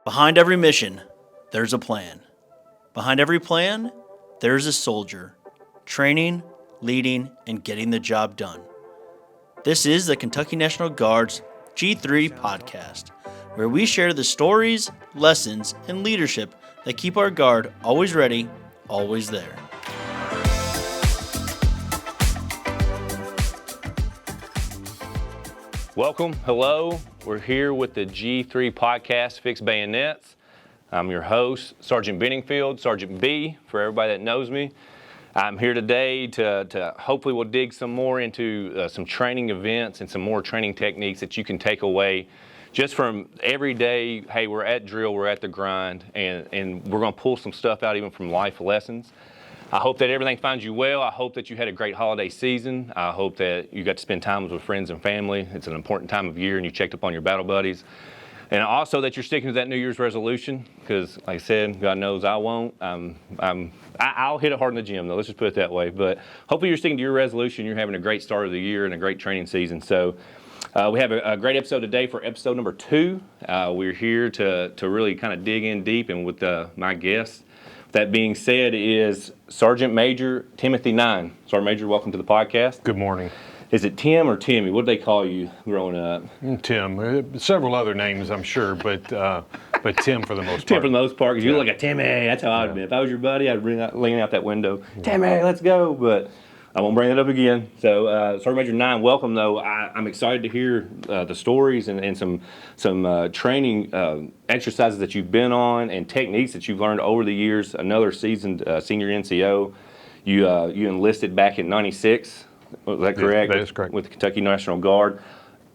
Behind every mission, there's a plan. Behind every plan, there's a soldier, training, leading, and getting the job done. This is the Kentucky National Guard's G3 podcast, where we share the stories, lessons, and leadership that keep our Guard always ready, always there. Welcome, hello. We're here with the G3 podcast, Fix Bayonets. I'm your host, Sergeant Benningfield, Sergeant B, for everybody that knows me. I'm here today to hopefully we'll dig some more into some training events and some more training techniques that you can take away just from every day. Hey, we're at drill, we're at the grind, and we're going to pull some stuff out even from life lessons. I hope that everything finds you well. I hope that you had a great holiday season. I hope that you got to spend time with friends and family. It's an important time of year and you checked up on your battle buddies. And also that you're sticking to that New Year's resolution, because like I said, God knows I won't. I'll hit it hard in the gym though, let's just put it that way. But hopefully you're sticking to your resolution. You're having a great start of the year and a great training season. So we have a great episode today for episode number 2. We're here to really kind of dig in deep and with my guest. That being said is Sergeant Major Timothy Nein. Sergeant Major, welcome to the podcast. Good morning. Is it Tim or Timmy? What did they call you growing up? Tim. Several other names, I'm sure, but Tim for the most part. Tim for the most part, because you look like a Timmy. That's how I'd be. If I was your buddy, I'd lean out that window. Timmy, let's go. But I won't bring it up again. So, Sergeant Major Nein, welcome, though. I'm excited to hear the stories and some training exercises that you've been on and techniques that you've learned over the years. Another seasoned senior NCO. You enlisted back in '96. Was that correct? That is correct. With the Kentucky National Guard.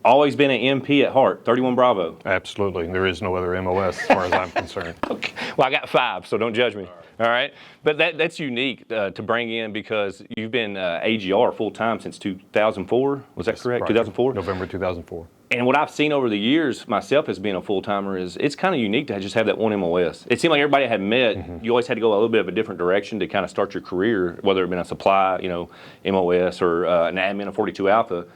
Always been an MP at heart, 31 Bravo. Absolutely. There is no other MOS as far as I'm concerned. Okay. Well, I got 5, so don't judge me. All right. But that's unique to bring in because you've been AGR full-time since 2004. Was that correct? Right. 2004? November 2004. And what I've seen over the years, myself as being a full-timer, is it's kind of unique to just have that one MOS. It seemed like everybody I had met, you always had to go a little bit of a different direction to kind of start your career, whether it been a supply, MOS or an admin of 42 Alpha.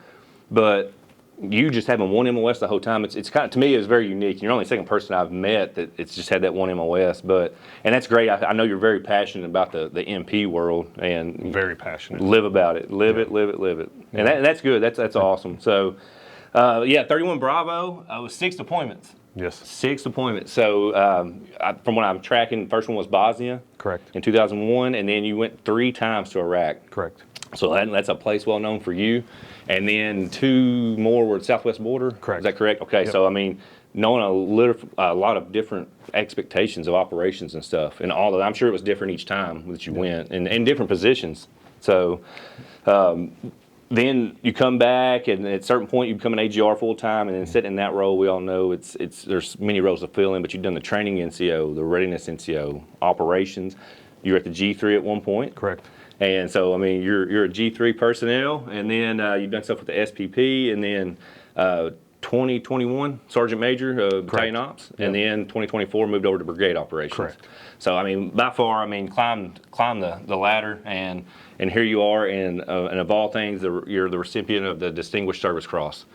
But you just having one MOS the whole time, it's kind of, to me, it's very unique. You're only the second person I've met that it's just had that one MOS. And that's great. I know you're very passionate about the MP world and very passionate. Live about it. Live it. And that's good. That's awesome. So. 31 Bravo, it was 6 deployments. Yes. 6 deployments. So from what I'm tracking, the first one was Bosnia. Correct. In 2001, and then you went 3 times to Iraq. Correct. So that's a place well known for you. And then 2 more were at Southwest border. Correct. Is that correct? Okay, yep. So knowing a lot of different expectations of operations and stuff, and all of that, I'm sure it was different each time that you went, and in different positions. So then you come back, and at a certain point you become an AGR full time, and then sitting in that role, we all know there's many roles to fill in. But you've done the training NCO, the readiness NCO, operations. You were at the G3 at one point. Correct. And so you're a G3 personnel, and then you've done stuff with the SPP, and then 2021 Sergeant Major Battalion Ops, and then 2024 moved over to Brigade Operations. Correct. So by far, climbed the ladder, and here you are, and of all things, you're the recipient of the Distinguished Service Cross.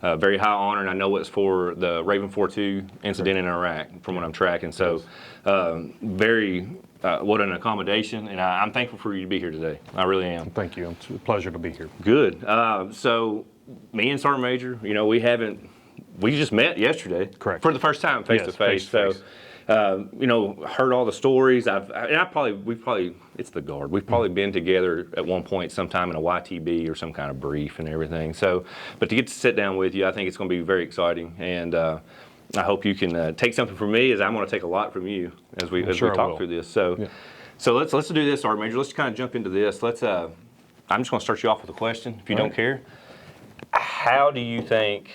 Very high honor, and I know it's for the Raven 4-2 incident in Iraq, from what I'm tracking. So what an accommodation, and I'm thankful for you to be here today. I really am. Thank you. It's a pleasure to be here. Good. So me and Sergeant Major, we just met yesterday. Correct. For the first time, face to face. So, heard all the stories. It's the Guard. We've probably been together at one point sometime in a YTB or some kind of brief and everything. So, but to get to sit down with you, I think it's going to be very exciting. And I hope you can take something from me, as I'm going to take a lot from you as we talk through this. So, So let's do this, Sergeant Major. Let's kind of jump into this. I'm just going to start you off with a question, if you don't care. How do you think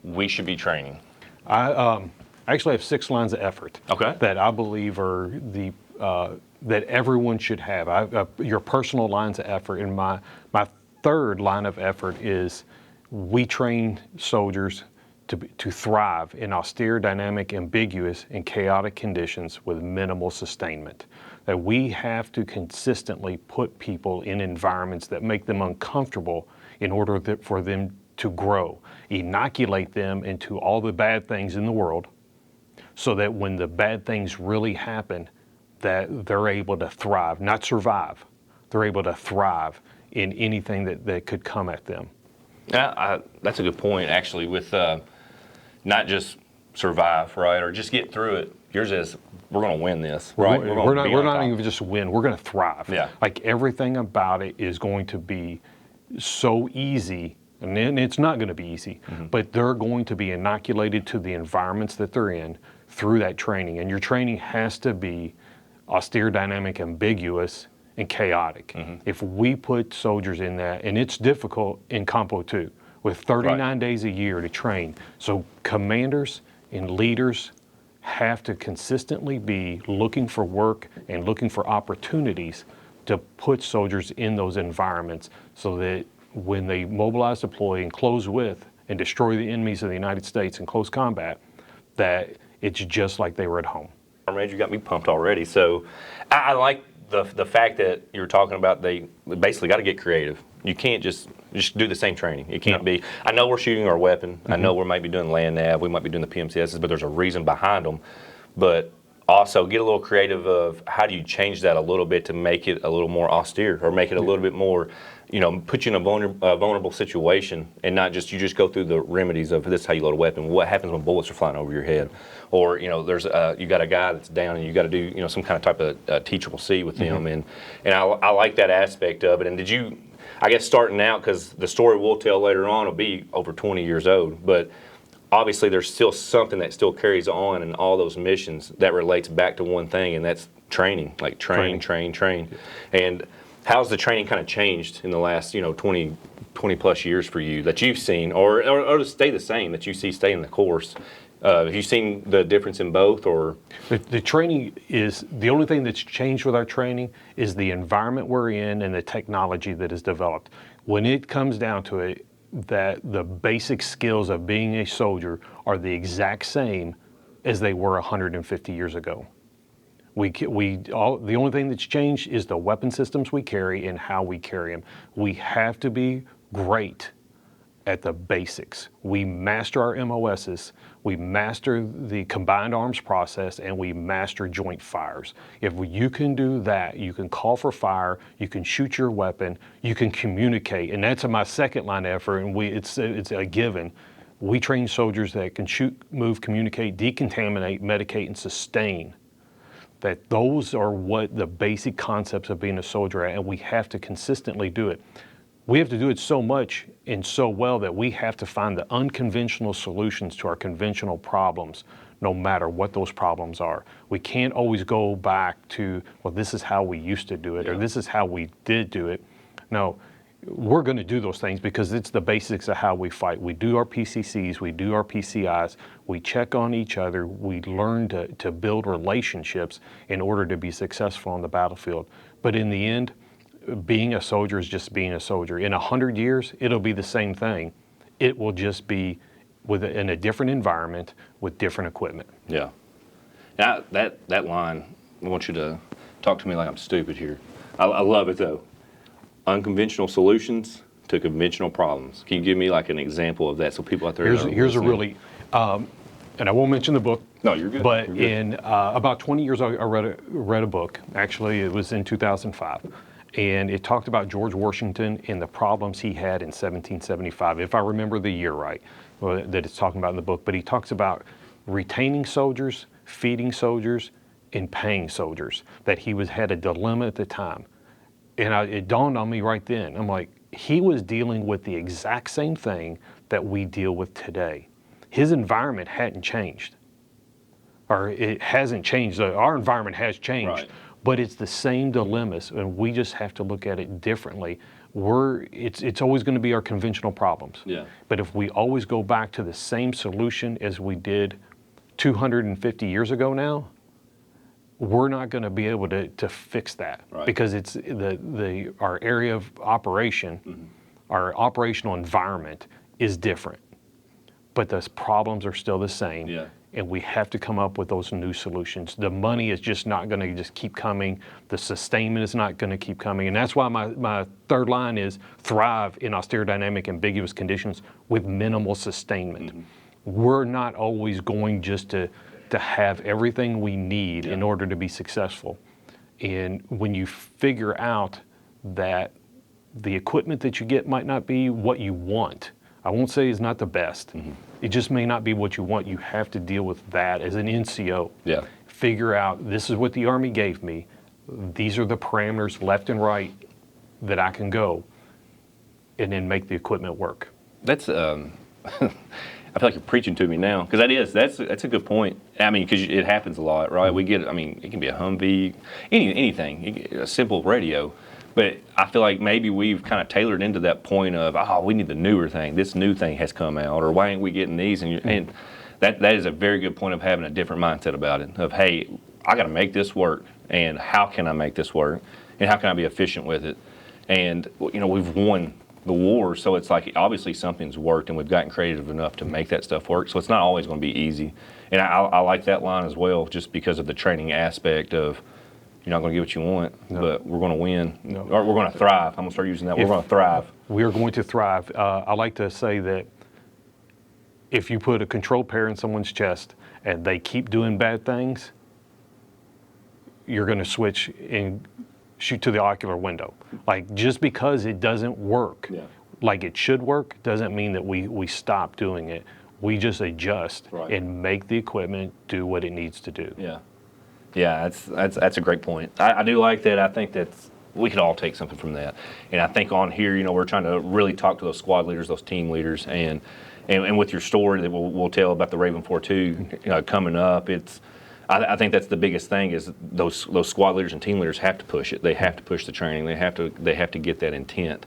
we should be training? I actually have 6 lines of effort. Okay. That I believe are that everyone should have. Your personal lines of effort, and my 3rd line of effort is we train soldiers to thrive in austere, dynamic, ambiguous, and chaotic conditions with minimal sustainment. That we have to consistently put people in environments that make them uncomfortable in order for them to grow, inoculate them into all the bad things in the world, so that when the bad things really happen, that they're able to thrive, not survive. They're able to thrive in anything that could come at them. Yeah, that's a good point, actually, with not just survive, right, or just get through it. Yours is, we're going to win this, right? We're not even just win. We're going to thrive. Yeah. Like everything about it is going to be so easy, and it's not going to be easy, but they're going to be inoculated to the environments that they're in through that training. And your training has to be austere, dynamic, ambiguous, and chaotic. If we put soldiers in that, and it's difficult in Compo 2, with 39 days a year to train. So commanders and leaders have to consistently be looking for work and looking for opportunities to put soldiers in those environments so that when they mobilize, deploy, and close with and destroy the enemies of the United States in close combat, that it's just like they were at home. Major, you got me pumped already. So I like the fact that you were talking about they basically got to get creative. You can't just do the same training. It can't be, I know we're shooting our weapon. I know we might be doing land nav, we might be doing the PMCSs, but there's a reason behind them. But also get a little creative of how do you change that a little bit to make it a little more austere or make it a little bit more, put you in a vulnerable situation and not just, you just go through the remedies of this is how you load a weapon. What happens when bullets are flying over your head? Or, there's you got a guy that's down and you got to do, some kind of type of teachable C with them. And I like that aspect of it. And did you, I guess starting out, because the story we'll tell later on will be over 20 years old, but obviously there's still something that still carries on in all those missions that relates back to one thing, and that's training, like train. And how's the training kind of changed in the last, 20 plus years for you that you've seen, or to stay the same, that you see stay in the course? Have you seen the difference in both, or? The training is, the only thing that's changed with our training is the environment we're in and the technology that is developed. When it comes down to it, that the basic skills of being a soldier are the exact same as they were 150 years ago. The only thing that's changed is the weapon systems we carry and how we carry them. We have to be great at the basics. We master our MOSs, we master the combined arms process, and we master joint fires. If you can do that, you can call for fire, you can shoot your weapon, you can communicate, and that's my second line of effort, and it's a given. We train soldiers that can shoot, move, communicate, decontaminate, medicate, and sustain. That those are what the basic concepts of being a soldier are, and we have to consistently do it. We have to do it so much and so well that we have to find the unconventional solutions to our conventional problems, no matter what those problems are. We can't always go back to, well, this is how we used to do it, or this is how we did do it. No, we're going to do those things because it's the basics of how we fight. We do our PCCs, we do our PCIs, we check on each other, we learn to build relationships in order to be successful on the battlefield. But in the end, being a soldier is just being a soldier. In 100 years, it'll be the same thing. It will just be in a different environment with different equipment. Yeah. Now, that line, I want you to talk to me like I'm stupid here. I love it, though. Unconventional solutions to conventional problems. Can you give me like an example of that so people out there know? Here's a really, and I won't mention the book. No, you're good. But you're good. In about 20 years, I read a book. Actually, it was in 2005. And it talked about George Washington and the problems he had in 1775, if I remember the year right, that it's talking about in the book. But he talks about retaining soldiers, feeding soldiers, and paying soldiers, that he had a dilemma at the time. And it dawned on me right then. I'm like, he was dealing with the exact same thing that we deal with today. His environment hadn't changed, or it hasn't changed. Our environment has changed. Right. But it's the same dilemmas, and we just have to look at it differently. It's always going to be our conventional problems. Yeah. But if we always go back to the same solution as we did 250 years ago now, we're not going to be able to fix that. Right. Because it's our area of operation, our operational environment is different. But the problems are still the same. Yeah. And we have to come up with those new solutions. The money is just not going to just keep coming. The sustainment is not going to keep coming. And that's why my third line is thrive in austere, dynamic, ambiguous conditions with minimal sustainment. We're not always going just to to have everything we need in order to be successful. And when you figure out that the equipment that you get might not be what you want, I won't say it's not the best. It just may not be what you want. You have to deal with that as an NCO. Yeah. Figure out, this is what the Army gave me. These are the parameters left and right that I can go, and then make the equipment work. That's I feel like you're preaching to me now, because that's a good point. I mean, because it happens a lot, right? We get, I mean, it can be a Humvee, anything, a simple radio. But I feel like maybe we've kind of tailored into that point of, oh, we need the newer thing. This new thing has come out, or why ain't we getting these? And that is a very good point of having a different mindset about it. Of, hey, I got to make this work, and how can I make this work, and how can I be efficient with it? And we've won the war, so it's like obviously something's worked, and we've gotten creative enough to make that stuff work. So it's not always going to be easy. And I like that line as well, just because of the training aspect of, you're not going to get what you want, but we're going to win, or we're going to thrive. I'm going to start using that. We're going to thrive. We are going to thrive. I like to say that if you put a control pair in someone's chest and they keep doing bad things, you're going to switch and shoot to the ocular window. Like, just because it doesn't work like it should work doesn't mean that we stop doing it. We just adjust and make the equipment do what it needs to do. Yeah, that's a great point. I do like that. I think that's, we could all take something from that. And I think on here, we're trying to really talk to those squad leaders, those team leaders, and with your story that we'll tell about the Raven 4-2 coming up, I think that's the biggest thing, is those squad leaders and team leaders have to push it. They have to push the training. They have to get that intent.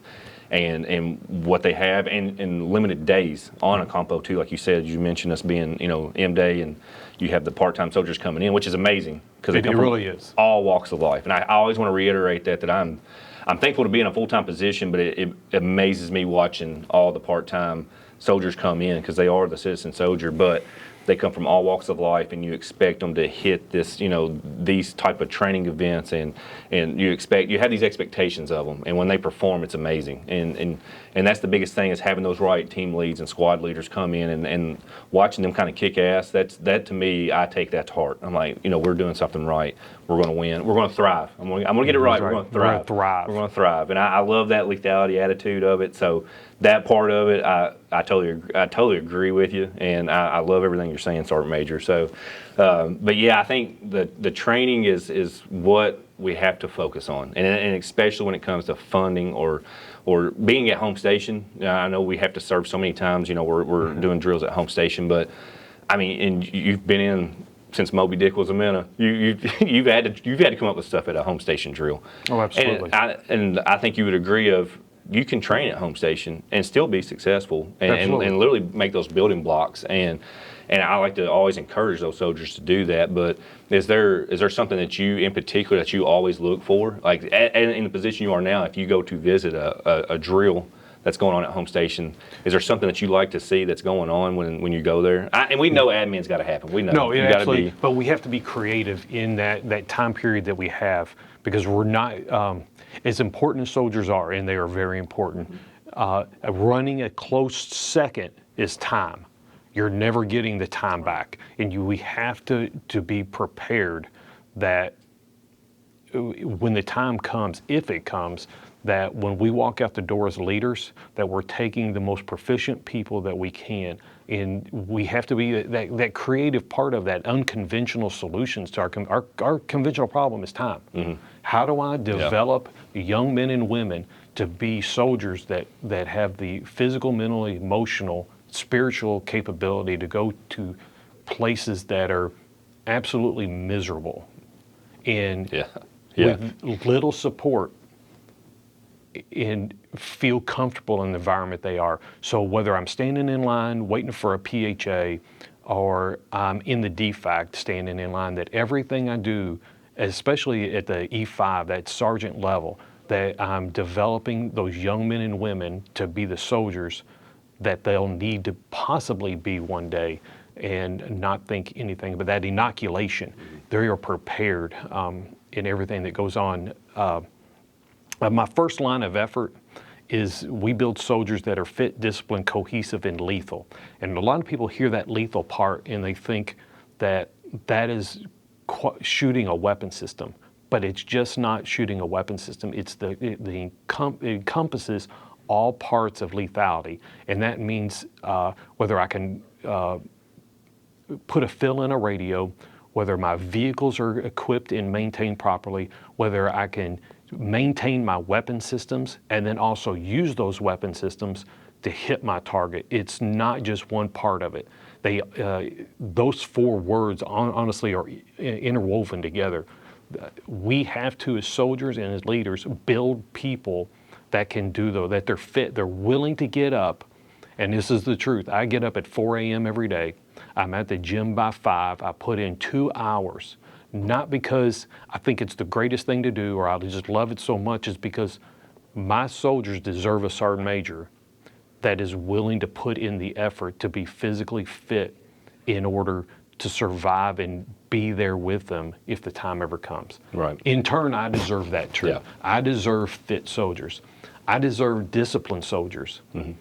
And what they have, and limited days on a compo too, like you said, you mentioned us being M-Day, and you have the part-time soldiers coming in, which is amazing, because they come from all walks of life. And I always want to reiterate that I'm thankful to be in a full-time position, but it amazes me watching all the part-time soldiers come in, because they are the citizen soldier, but they come from all walks of life, and you expect them to hit this, these type of training events, and you have these expectations of them, and when they perform, it's amazing. And that's the biggest thing, is having those right team leads and squad leaders come in and watching them kind of kick ass. That to me, I take that to heart. I'm like, we're doing something right. We're going to win. We're going to thrive. I'm going to get it right. We're going to thrive. We're going to thrive. And I love that lethality attitude of it. So that part of it, I totally agree with you, and I love everything you're saying, Sergeant Major. So, but yeah, I think the training is what we have to focus on, and especially when it comes to funding or being at home station. I know we have to serve so many times. We're doing drills at home station, but I mean, and you've been in since Moby Dick was a minute. You've had to come up with stuff at a home station drill. Oh, absolutely. And I think you would agree of, you can train at home station and still be successful, and literally make those building blocks. And I like to always encourage those soldiers to do that. But is there something that you, in particular, that you always look for? Like, in the position you are now, if you go to visit a drill that's going on at home station, is there something that you like to see that's going on when you go there? And we know admin's got to happen. We know. No, it absolutely. But we have to be creative in that time period that we have, because we're not. As important as soldiers are, and they are very important, running a close second is time. You're never getting the time back, and we have to be prepared that when the time comes, if it comes, that when we walk out the door as leaders, that we're taking the most proficient people that we can, and we have to be that creative part of that, unconventional solutions to our conventional problem is time. Mm-hmm. How do I develop young men and women to be soldiers that have the physical, mental, emotional, spiritual capability to go to places that are absolutely miserable, and with little support, and feel comfortable in the environment they are. So whether I'm standing in line waiting for a PHA, or I'm in the DFAC standing in line, that everything I do, especially at the E5, that sergeant level, that I'm developing those young men and women to be the soldiers that they'll need to possibly be one day, and not think anything but that inoculation. They are prepared in everything that goes on. My first line of effort is we build soldiers that are fit, disciplined, cohesive, and lethal. And a lot of people hear that lethal part and they think that that is shooting a weapon system. But it's just not shooting a weapon system. It encompasses all parts of lethality. And that means whether I can put a fill in a radio, whether my vehicles are equipped and maintained properly, whether I can maintain my weapon systems and then also use those weapon systems to hit my target. It's not just one part of it. Those four words honestly are interwoven together. We have to, as soldiers and as leaders, build people that can do that they're fit, they're willing to get up. And this is the truth. I get up at 4 a.m. every day. I'm at the gym by 5. I put in 2 hours, not because I think it's the greatest thing to do or I just love it so much. It's because my soldiers deserve a sergeant major that is willing to put in the effort to be physically fit in order to survive and be there with them if the time ever comes. Right. In turn, I deserve that too. Yeah. I deserve fit soldiers. I deserve disciplined soldiers. Mm-hmm.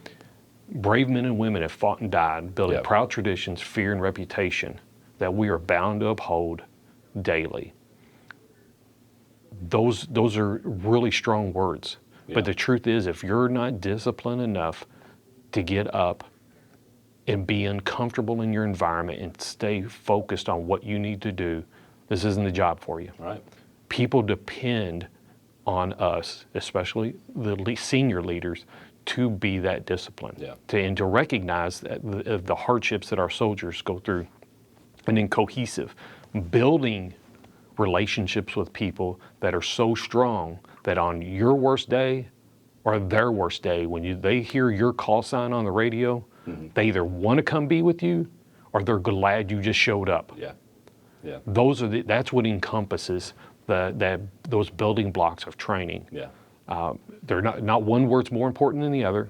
Brave men and women have fought and died, building proud traditions, fear, and reputation that we are bound to uphold daily. Those are really strong words. Yeah. But the truth is, if you're not disciplined enough to get up and be uncomfortable in your environment and stay focused on what you need to do, this isn't the job for you. Right. People depend on us, especially the senior leaders, to be that disciplined, and to recognize that the hardships that our soldiers go through, and then cohesive, building relationships with people that are so strong that on your worst day or their worst day, when they hear your call sign on the radio, they either want to come be with you or they're glad you just showed up. Yeah. Yeah. That's what encompasses those building blocks of training. Yeah. They're not one word's more important than the other,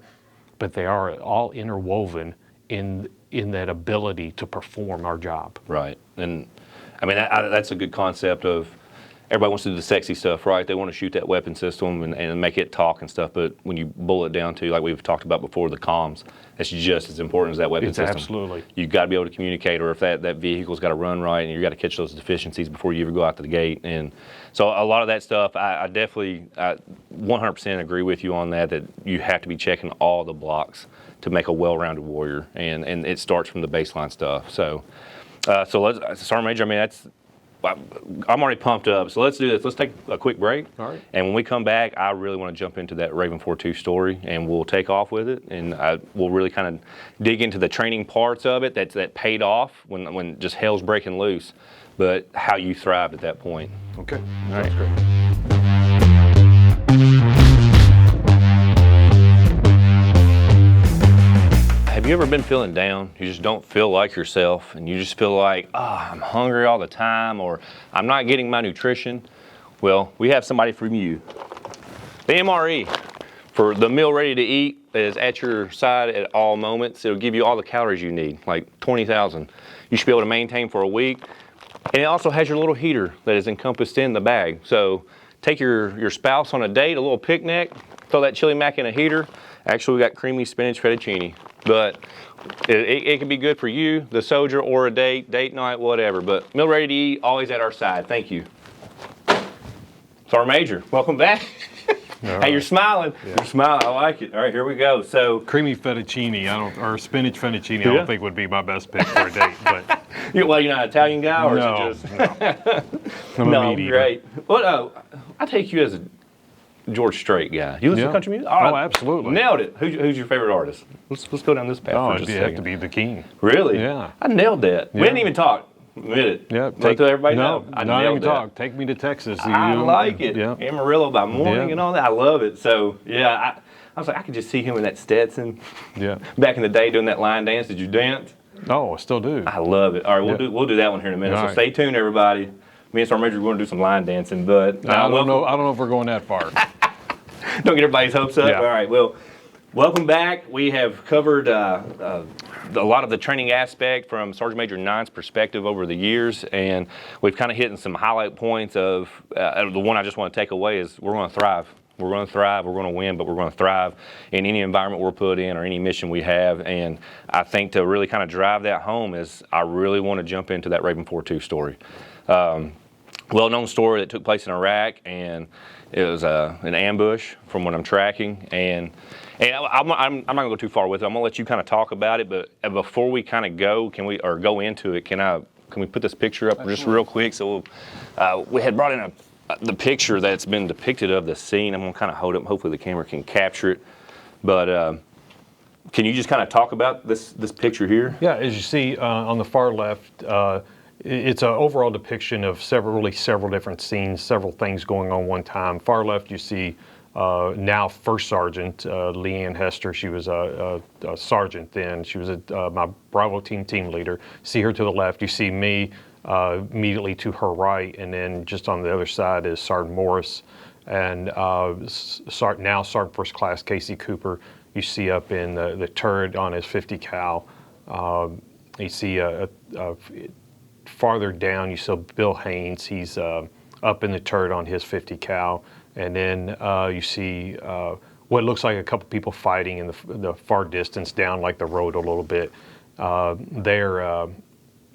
but they are all interwoven in that ability to perform our job. Right. And I mean, that's a good concept of everybody wants to do the sexy stuff, right? They want to shoot that weapon system and make it talk and stuff, but when you boil it down to, like we've talked about before, the comms, it's just as important as that weapon system. Absolutely. You've got to be able to communicate, or if that vehicle's got to run right, and you've got to catch those deficiencies before you ever go out to the gate. And so a lot of that stuff, I definitely 100% agree with you on that you have to be checking all the blocks to make a well-rounded warrior, and it starts from the baseline stuff. So Sergeant Major, I mean, I'm already pumped up, so let's do this. Let's take a quick break. All right. And when we come back, I really want to jump into that Raven 4-2 story, and we'll take off with it, and we'll really kind of dig into the training parts of it that paid off when just hell's breaking loose, but how you thrived at that point. Okay. All right. That's great. Have you ever been feeling down? You just don't feel like yourself, and you just feel like, I'm hungry all the time, or I'm not getting my nutrition? Well, we have somebody from you. The MRE, for the meal ready to eat, is at your side at all moments. It'll give you all the calories you need, like 20,000. You should be able to maintain for a week. And it also has your little heater that is encompassed in the bag. So take your spouse on a date, a little picnic, throw that chili mac in a heater. Actually, we got creamy spinach fettuccine. But it can be good for you, the soldier, or a date night, whatever. But meal ready to eat, always at our side. Thank you. Sergeant Major, welcome back. Right. Hey, you're smiling. Yeah. You're smiling. I like it. All right, here we go. So creamy fettuccine, or spinach fettuccine, I don't think would be my best pick for a date. But you're not an Italian guy, or no, is it just? No, great. Well, I take you as a George Strait guy. You listen to country music? Oh, absolutely. Nailed it. Who's your favorite artist? Let's go down this path for just a second. It'd have to be the King. Really? Yeah. I nailed that. Yeah. We didn't even talk. Admit it. Yeah. Let everybody know. I not nailed even talk. Take me to Texas. I like it. Yeah. Amarillo by morning Yeah. and all that. I love it. So, yeah, I was like, I could just see him in that Stetson. Yeah. Back in the day doing that line dance. Did you dance? Oh, I still do. I love it. All right, we'll do that one here in a minute. All So right. stay tuned, everybody. Me and Sergeant Major are going to do some line dancing, but I don't know if we're going that far. Don't get everybody's hopes up. Yeah. All right, well, welcome back. We have covered a lot of the training aspect from Sergeant Major Nein's perspective over the years, and we've kind of hit some highlight points of the one I just want to take away is we're going to thrive. we're going to thrive, we're going to win, but we're going to thrive in any environment we're put in or any mission we have. And I think to really kind of drive that home is I really want to jump into that Raven 4-2 story. Well-known story that took place in Iraq, and it was an ambush from what I'm tracking. And I'm not going to go too far with it. I'm going to let you kind of talk about it. But before we kind of go, go into it? Can we put this picture up just real quick? So we had brought in the picture that's been depicted of the scene. I'm going to kind of hold it. Hopefully the camera can capture it. But can you just kind of talk about this picture here? Yeah, as you see on the far left, it's an overall depiction of several different scenes, several things going on one time. Far left, you see now First Sergeant Leanne Hester. She was a sergeant then. She was my Bravo team leader. See her to the left. You see me immediately to her right, and then just on the other side is Sergeant Morris and now Sergeant First Class Casey Cooper. You see up in the turret on his 50 cal. You see farther down, you saw Bill Haynes. He's up in the turret on his 50 cal. And then you see what looks like a couple people fighting in the far distance down like the road a little bit.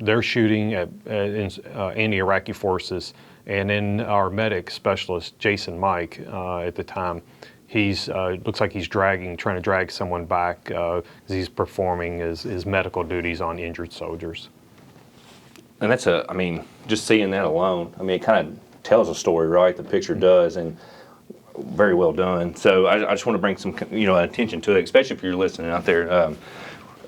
They're shooting at anti-Iraqi forces. And then our medic specialist, Jason Mike, at the time, he's looks like he's trying to drag someone back as he's performing his medical duties on injured soldiers. And that's just seeing that alone, it kind of tells a story, right? The picture does, and very well done. So I just want to bring some, attention to it, especially if you're listening out there.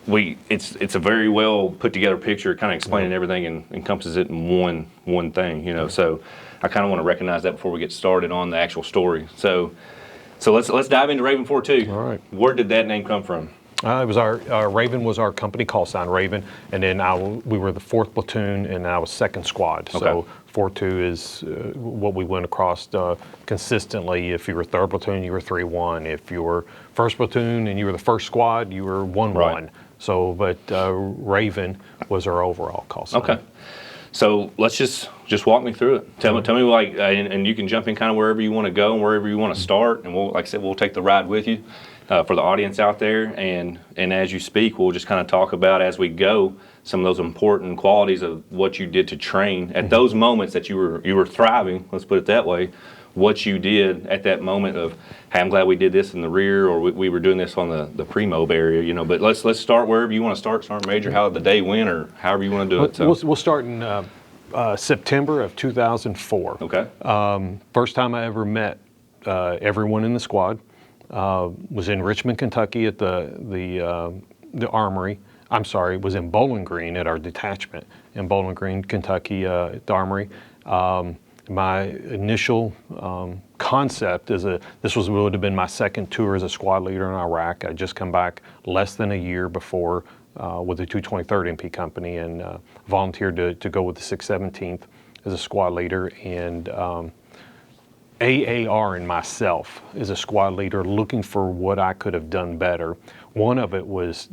It's a very well put together picture, kind of explaining everything and encompasses it in one thing, So I kind of want to recognize that before we get started on the actual story. So let's dive into Raven 4-2. All right. Where did that name come from? It was our Raven was our company call sign, Raven, and then we were the 4th platoon, and I was 2nd squad. Okay. So 4-2 is what we went across consistently. If you were 3rd platoon, you were 3-1. If you were 1st platoon and you were the 1st squad, you were 1-1. Right. So, but Raven was our overall call sign. Okay. So let's just walk me through it. Tell me and you can jump in kind of wherever you want to go and wherever you want to start, and we'll take the ride with you. For the audience out there, and as you speak, we'll just kind of talk about as we go some of those important qualities of what you did to train at those moments that you were thriving. Let's put it that way. What you did at that moment of, hey, I'm glad we did this in the rear, or we were doing this on the pre-mob area, But let's start wherever you want to start, Sergeant Major. How the day went, or however you want to do it. So. We'll start in September of 2004. Okay. First time I ever met everyone in the squad. Was in Richmond, Kentucky at the Armory. Was in Bowling Green at our detachment in Bowling Green, Kentucky at the Armory. My initial concept this would have been my 2nd tour as a squad leader in Iraq. I'd just come back less than a year before with the 223rd MP Company and volunteered to go with the 617th as a squad leader. And AAR and myself as a squad leader looking for what I could have done better. One of it was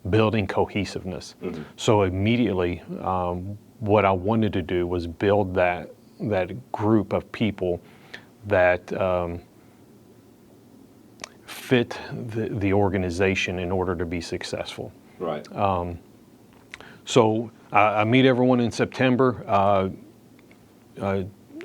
building cohesiveness. Mm-hmm. So immediately what I wanted to do was build that group of people that fit the organization in order to be successful. Right. So I meet everyone in September.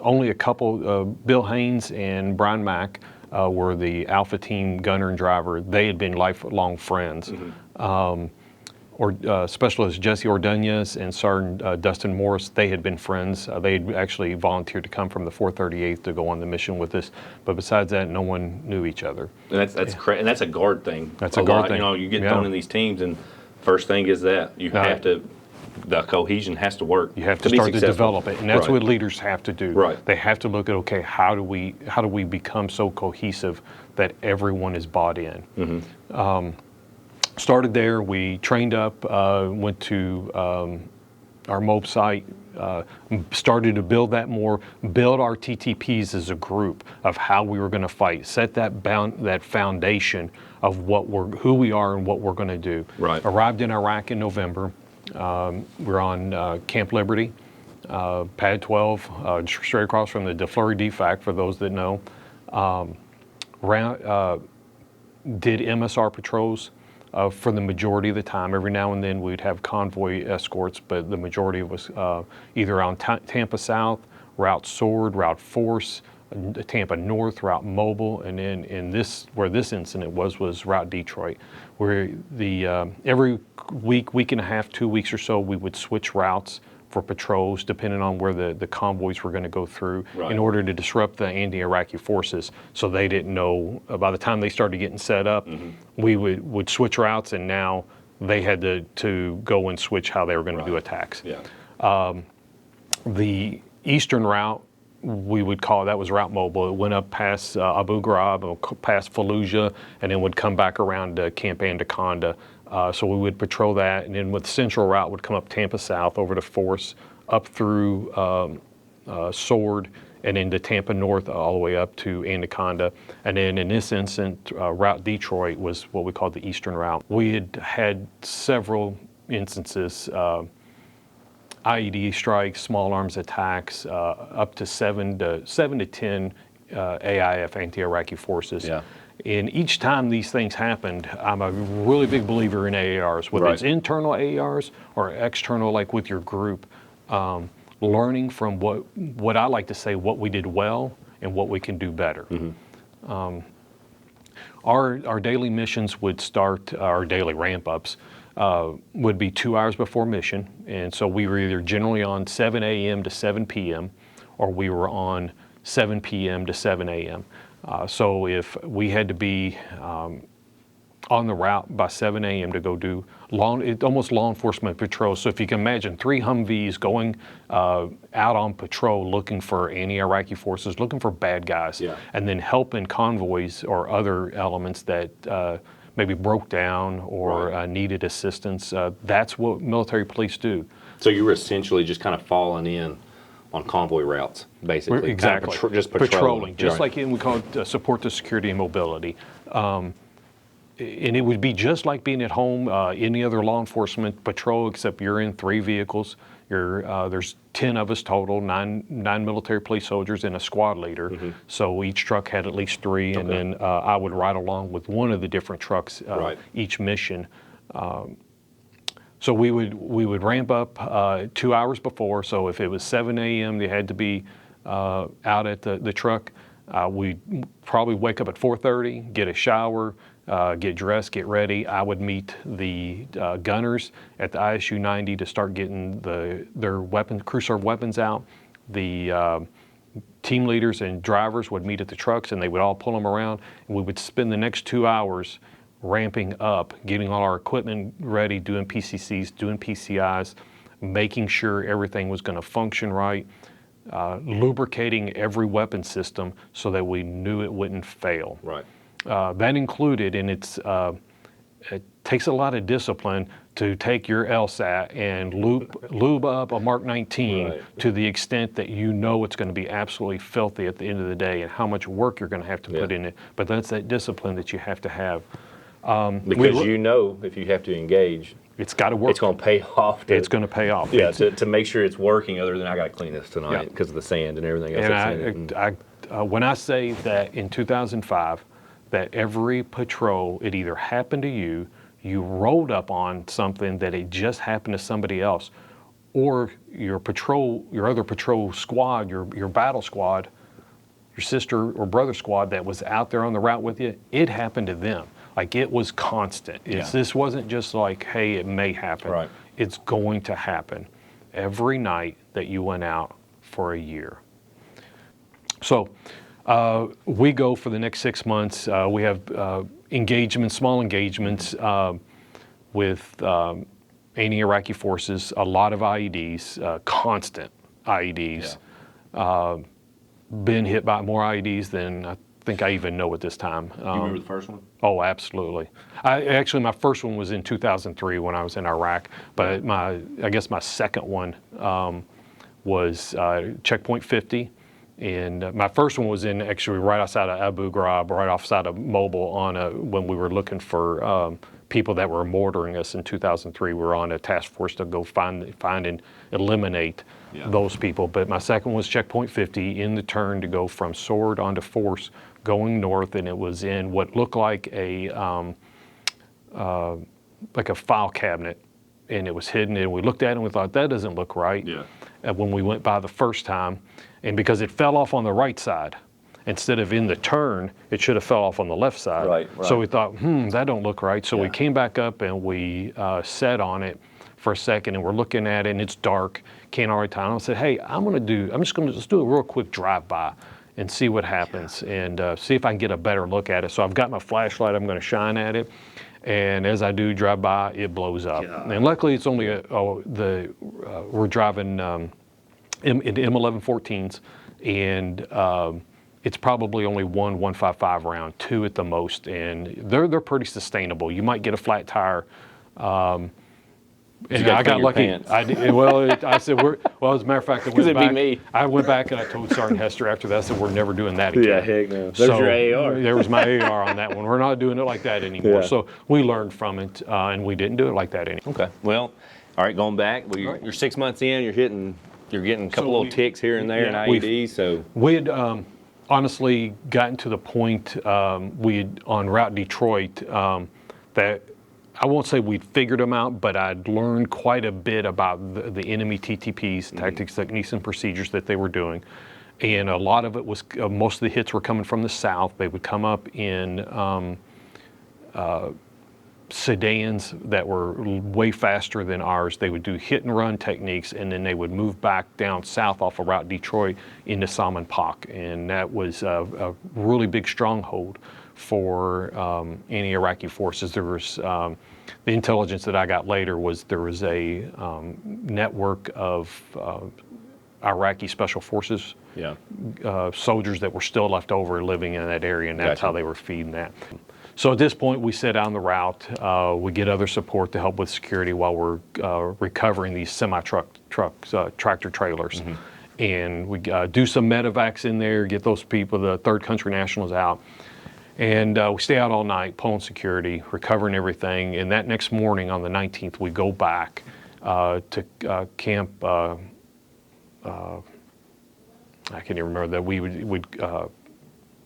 Only a couple, Bill Haynes and Brian Mack were the Alpha Team gunner and driver. They had been lifelong friends. Mm-hmm. Specialist Jesse Ordonez and Sergeant Dustin Morris, they had been friends. They had actually volunteered to come from the 438th to go on the mission with us. But besides that, no one knew each other. And and that's a guard thing. That's a guard thing. You get thrown in these teams, and first thing is that you have to. The cohesion has to work. You have to start to develop it, and that's what leaders have to do. Right. They have to look at, okay, how do we become so cohesive that everyone is bought in? Mm-hmm. Started there. We trained up. Went to our MOB site. Started to build that more. Build our TTPs as a group of how we were going to fight. Set that foundation of who we are and what we're going to do. Right. Arrived in Iraq in November. We're on Camp Liberty, Pad 12, straight across from the DeFleury DFAC, for those that know. did MSR patrols for the majority of the time. Every now and then we'd have convoy escorts, but the majority was either on Tampa South, Route Sword, Route Force, Tampa North, Route Mobile, and then where this incident was Route Detroit, where every week and a half, 2 weeks or so, we would switch routes for patrols depending on where the convoys were going to go through in order to disrupt the anti-Iraqi forces, so they didn't know. By the time they started getting set up, we would switch routes, and now they had to go and switch how they were going to do attacks. The eastern route, we would call that was Route Mobile. It went up past Abu Ghraib, past Fallujah, and then would come back around to Camp Anaconda. So we would patrol that, and then with the central route would come up Tampa South over to Force, up through Sword, and into Tampa North all the way up to Anaconda. And then in this instance, Route Detroit was what we called the eastern route. We had several instances, IED strikes, small arms attacks, up to 7 to 10 AIF, anti-Iraqi forces. And each time these things happened, I'm a really big believer in AARs, whether it's internal AARs or external, like with your group, learning from what I like to say, what we did well and what we can do better. Our daily missions would start, our daily ramp-ups would be 2 hours before mission. And so we were either generally on 7 a.m. to 7 p.m. or we were on 7 p.m. to 7 a.m. So if we had to be on the route by 7 a.m. to go do almost law enforcement patrols. So if you can imagine 3 Humvees going out on patrol looking for anti-Iraqi forces, looking for bad guys, and then helping convoys or other elements that maybe broke down or needed assistance. That's what military police do. So you were essentially just kind of falling in on convoy routes, basically. Exactly. Kind of just patrolling. Just like we call it support to security and mobility. And it would be just like being at home, any other law enforcement patrol, except you're in 3 vehicles. There's 10 of us total, nine military police soldiers and a squad leader. So each truck had at least 3, and then I would ride along with one of the different trucks each mission. So we would ramp up 2 hours before. So if it was 7 a.m., they had to be out at the truck. We'd probably wake up at 4:30, get a shower, get dressed, get ready. I would meet the gunners at the ISU 90 to start getting their weapons, crew serve weapons out. The team leaders and drivers would meet at the trucks, and they would all pull them around. And we would spend the next 2 hours ramping up, getting all our equipment ready, doing PCCs, doing PCIs, making sure everything was going to function right, lubricating every weapon system so that we knew it wouldn't fail. That included, and it takes a lot of discipline to take your LSAT and lube up a Mark 19 to the extent that you know it's going to be absolutely filthy at the end of the day and how much work you're going to have to put in it. But that's that discipline that you have to have. Because you know if you have to engage, it's got to work. It's going to pay off. It's going to pay off. Yeah, to make sure it's working, other than I got to clean this tonight because of the sand and everything else. And when I say that in 2005, that every patrol, it either happened to you, you rolled up on something that it just happened to somebody else, or your other patrol squad, your battle squad, your sister or brother squad that was out there on the route with you, it happened to them. Like, it was constant. This wasn't just like, hey, it may happen. It's going to happen every night that you went out for a year. So we go for the next 6 months. We have small engagements with anti-Iraqi forces, a lot of IEDs, constant IEDs. Been hit by more IEDs than I think I even know at this time. You remember the first one? Oh, absolutely. My first one was in 2003 when I was in Iraq, but I guess my second one was Checkpoint 50. And my first one was actually right outside of Abu Ghraib, right outside of Mobil when we were looking for people that were mortaring us in 2003. We were on a task force to go find and eliminate those people. But my second was Checkpoint 50 in the turn to go from Sword onto Force going north, and it was in what looked like a file cabinet, and it was hidden. And we looked at it and we thought, that doesn't look right. Yeah. When we went by the first time, and because it fell off on the right side, instead of in the turn, it should have fell off on the left side. Right. So we thought, that don't look right. So we came back up and we sat on it for a second, and we're looking at it, and it's dark, can't already tell. I said, hey, I'm just gonna do a real quick drive-by and see what happens, and see if I can get a better look at it. So I've got my flashlight, I'm gonna shine at it, and as I do drive by, it blows up. And luckily it's only we're driving M1114s, and it's probably only one 155 round, 2 at the most, and they're pretty sustainable. You might get a flat tire. And I got lucky. I said, as a matter of fact, I went back and I told Sergeant Hester after that, I said, we're never doing that again. Yeah, heck no. There's your AR. There was my AR on that one. We're not doing it like that anymore. Yeah. So we learned from it, and we didn't do it like that anymore. Okay. Well, all right, going back, you're 6 months in, you're getting a couple little ticks here and there in IEDs. So we had honestly gotten to the point we had on Route Detroit that I won't say we'd figured them out, but I'd learned quite a bit about the enemy TTPs, tactics, techniques, and procedures that they were doing. And a lot of it was, most of the hits were coming from the south. They would come up in sedans that were way faster than ours. They would do hit and run techniques, and then they would move back down south off of Route Detroit into Salman Pak. And that was a really big stronghold for any Iraqi forces. There was the intelligence that I got later was there was a network of Iraqi special forces soldiers that were still left over living in that area, and that's how they were feeding that. So at this point, we set down the route. We get other support to help with security while we're recovering these semi-trucks, tractor trailers. And we do some medevacs in there, get those people, the third country nationals out. And we stay out all night, pulling security, recovering everything. And that next morning on the 19th, we go back to camp. I can't even remember that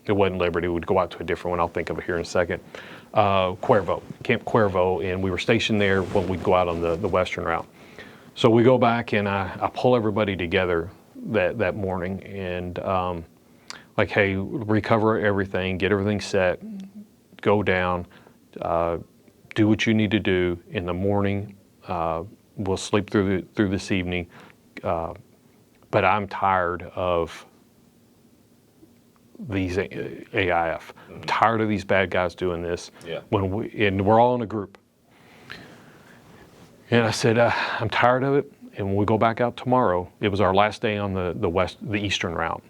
it wasn't Liberty. We'd go out to a different one. I'll think of it here in a second. Cuervo, Camp Cuervo, and we were stationed there when we'd go out on the western route. So we go back, and I pull everybody together that morning, and like, hey, recover everything, get everything set, go down, do what you need to do. In the morning, we'll sleep through this evening, but I'm tired of these AIF. I'm tired of these bad guys doing this. And we're all in a group. And I said, I'm tired of it. And when we go back out tomorrow, it was our last day on the eastern route.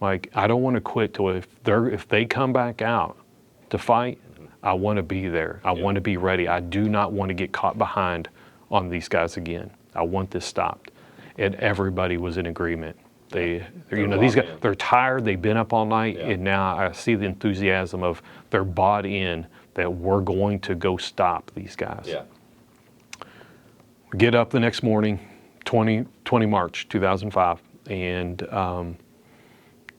Like, I don't want to quit till if they come back out to fight, I want to be there. I want to be ready. I do not want to get caught behind on these guys again. I want this stopped. And everybody was in agreement. These guys, they're tired, they've been up all night, and now I see the enthusiasm of they're bought in that we're going to go stop these guys. Get up the next morning, 20 March 2005, and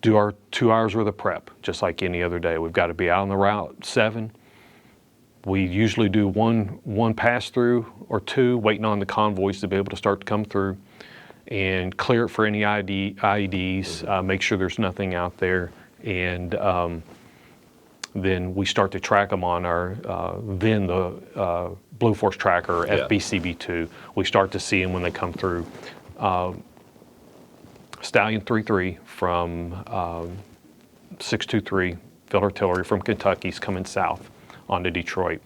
do our 2 hours worth of prep, just like any other day. We've got to be out on the route 7. We usually do one pass through or 2, waiting on the convoys to be able to start to come through, and clear it for any IEDs, make sure there's nothing out there, and then we start to track them on our the Blue Force Tracker, FBCB2. We start to see them when they come through. Stallion 3-3 from 623 Field Artillery from Kentucky's coming south onto Detroit.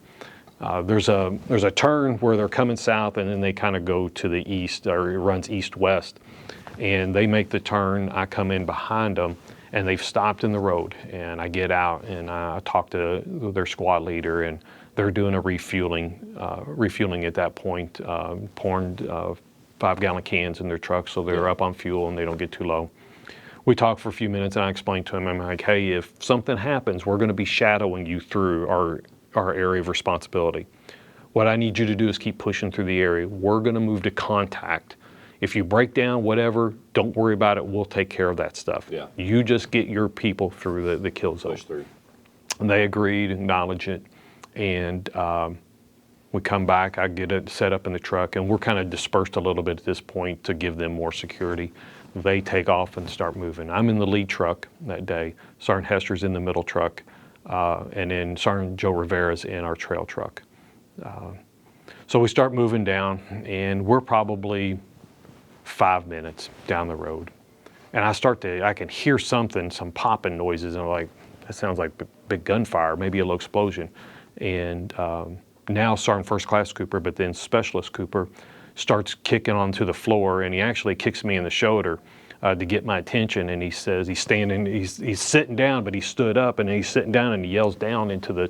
There's a turn where they're coming south, and then they kind of go to the east, or it runs east-west, and they make the turn. I come in behind them, and they've stopped in the road, and I get out and I talk to their squad leader, and they're doing a refueling at that point, pouring 5-gallon cans in their trucks so they're up on fuel and they don't get too low. We talk for a few minutes, and I explain to them, I'm like, hey, if something happens, we're going to be shadowing you through our area of responsibility. What I need you to do is keep pushing through the area. We're going to move to contact If you break down, whatever, don't worry about it. We'll take care of that stuff. Yeah. You just get your people through the kill zone. Push through. And they agreed, acknowledged it, and we come back. I get it set up in the truck, and we're kind of dispersed a little bit at this point to give them more security. They take off and start moving. I'm in the lead truck that day. Sergeant Hester's in the middle truck, and then Sergeant Joe Rivera's in our trail truck. So we start moving down, and we're probably 5 minutes down the road. And I can hear some popping noises, and I'm like, that sounds like big gunfire, maybe a little explosion. And now Sergeant First Class Cooper, but then Specialist Cooper, starts kicking onto the floor, and he actually kicks me in the shoulder to get my attention. And he says he's sitting down, but he stood up, and he's sitting down, and he yells down into the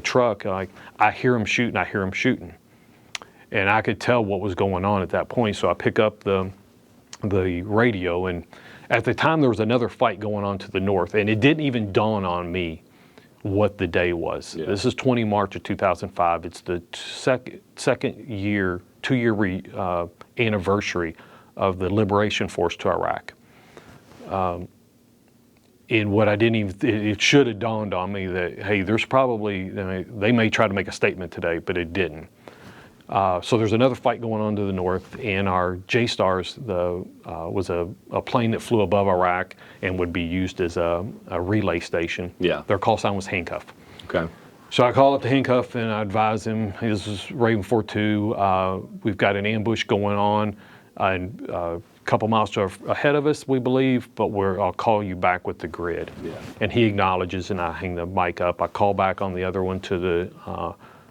truck, like, I hear him shooting. And I could tell what was going on at that point, so I pick up the radio, and at the time there was another fight going on to the north, and it didn't even dawn on me what the day was. Yeah. This is 20 March of 2005. It's the two-year anniversary of the liberation force to Iraq. And what I didn't even, it should have dawned on me that, hey, there's probably, they may try to make a statement today, but it didn't. So there's another fight going on to the north, and our J-Stars was a plane that flew above Iraq and would be used as a relay station. Yeah. Their call sign was Handcuff. Okay. So I call up to Handcuff, and I advise him, hey, this is Raven 4-2. We've got an ambush going on, and a couple miles ahead of us, we believe, but I'll call you back with the grid. Yeah. And he acknowledges, and I hang the mic up. I call back on the other one to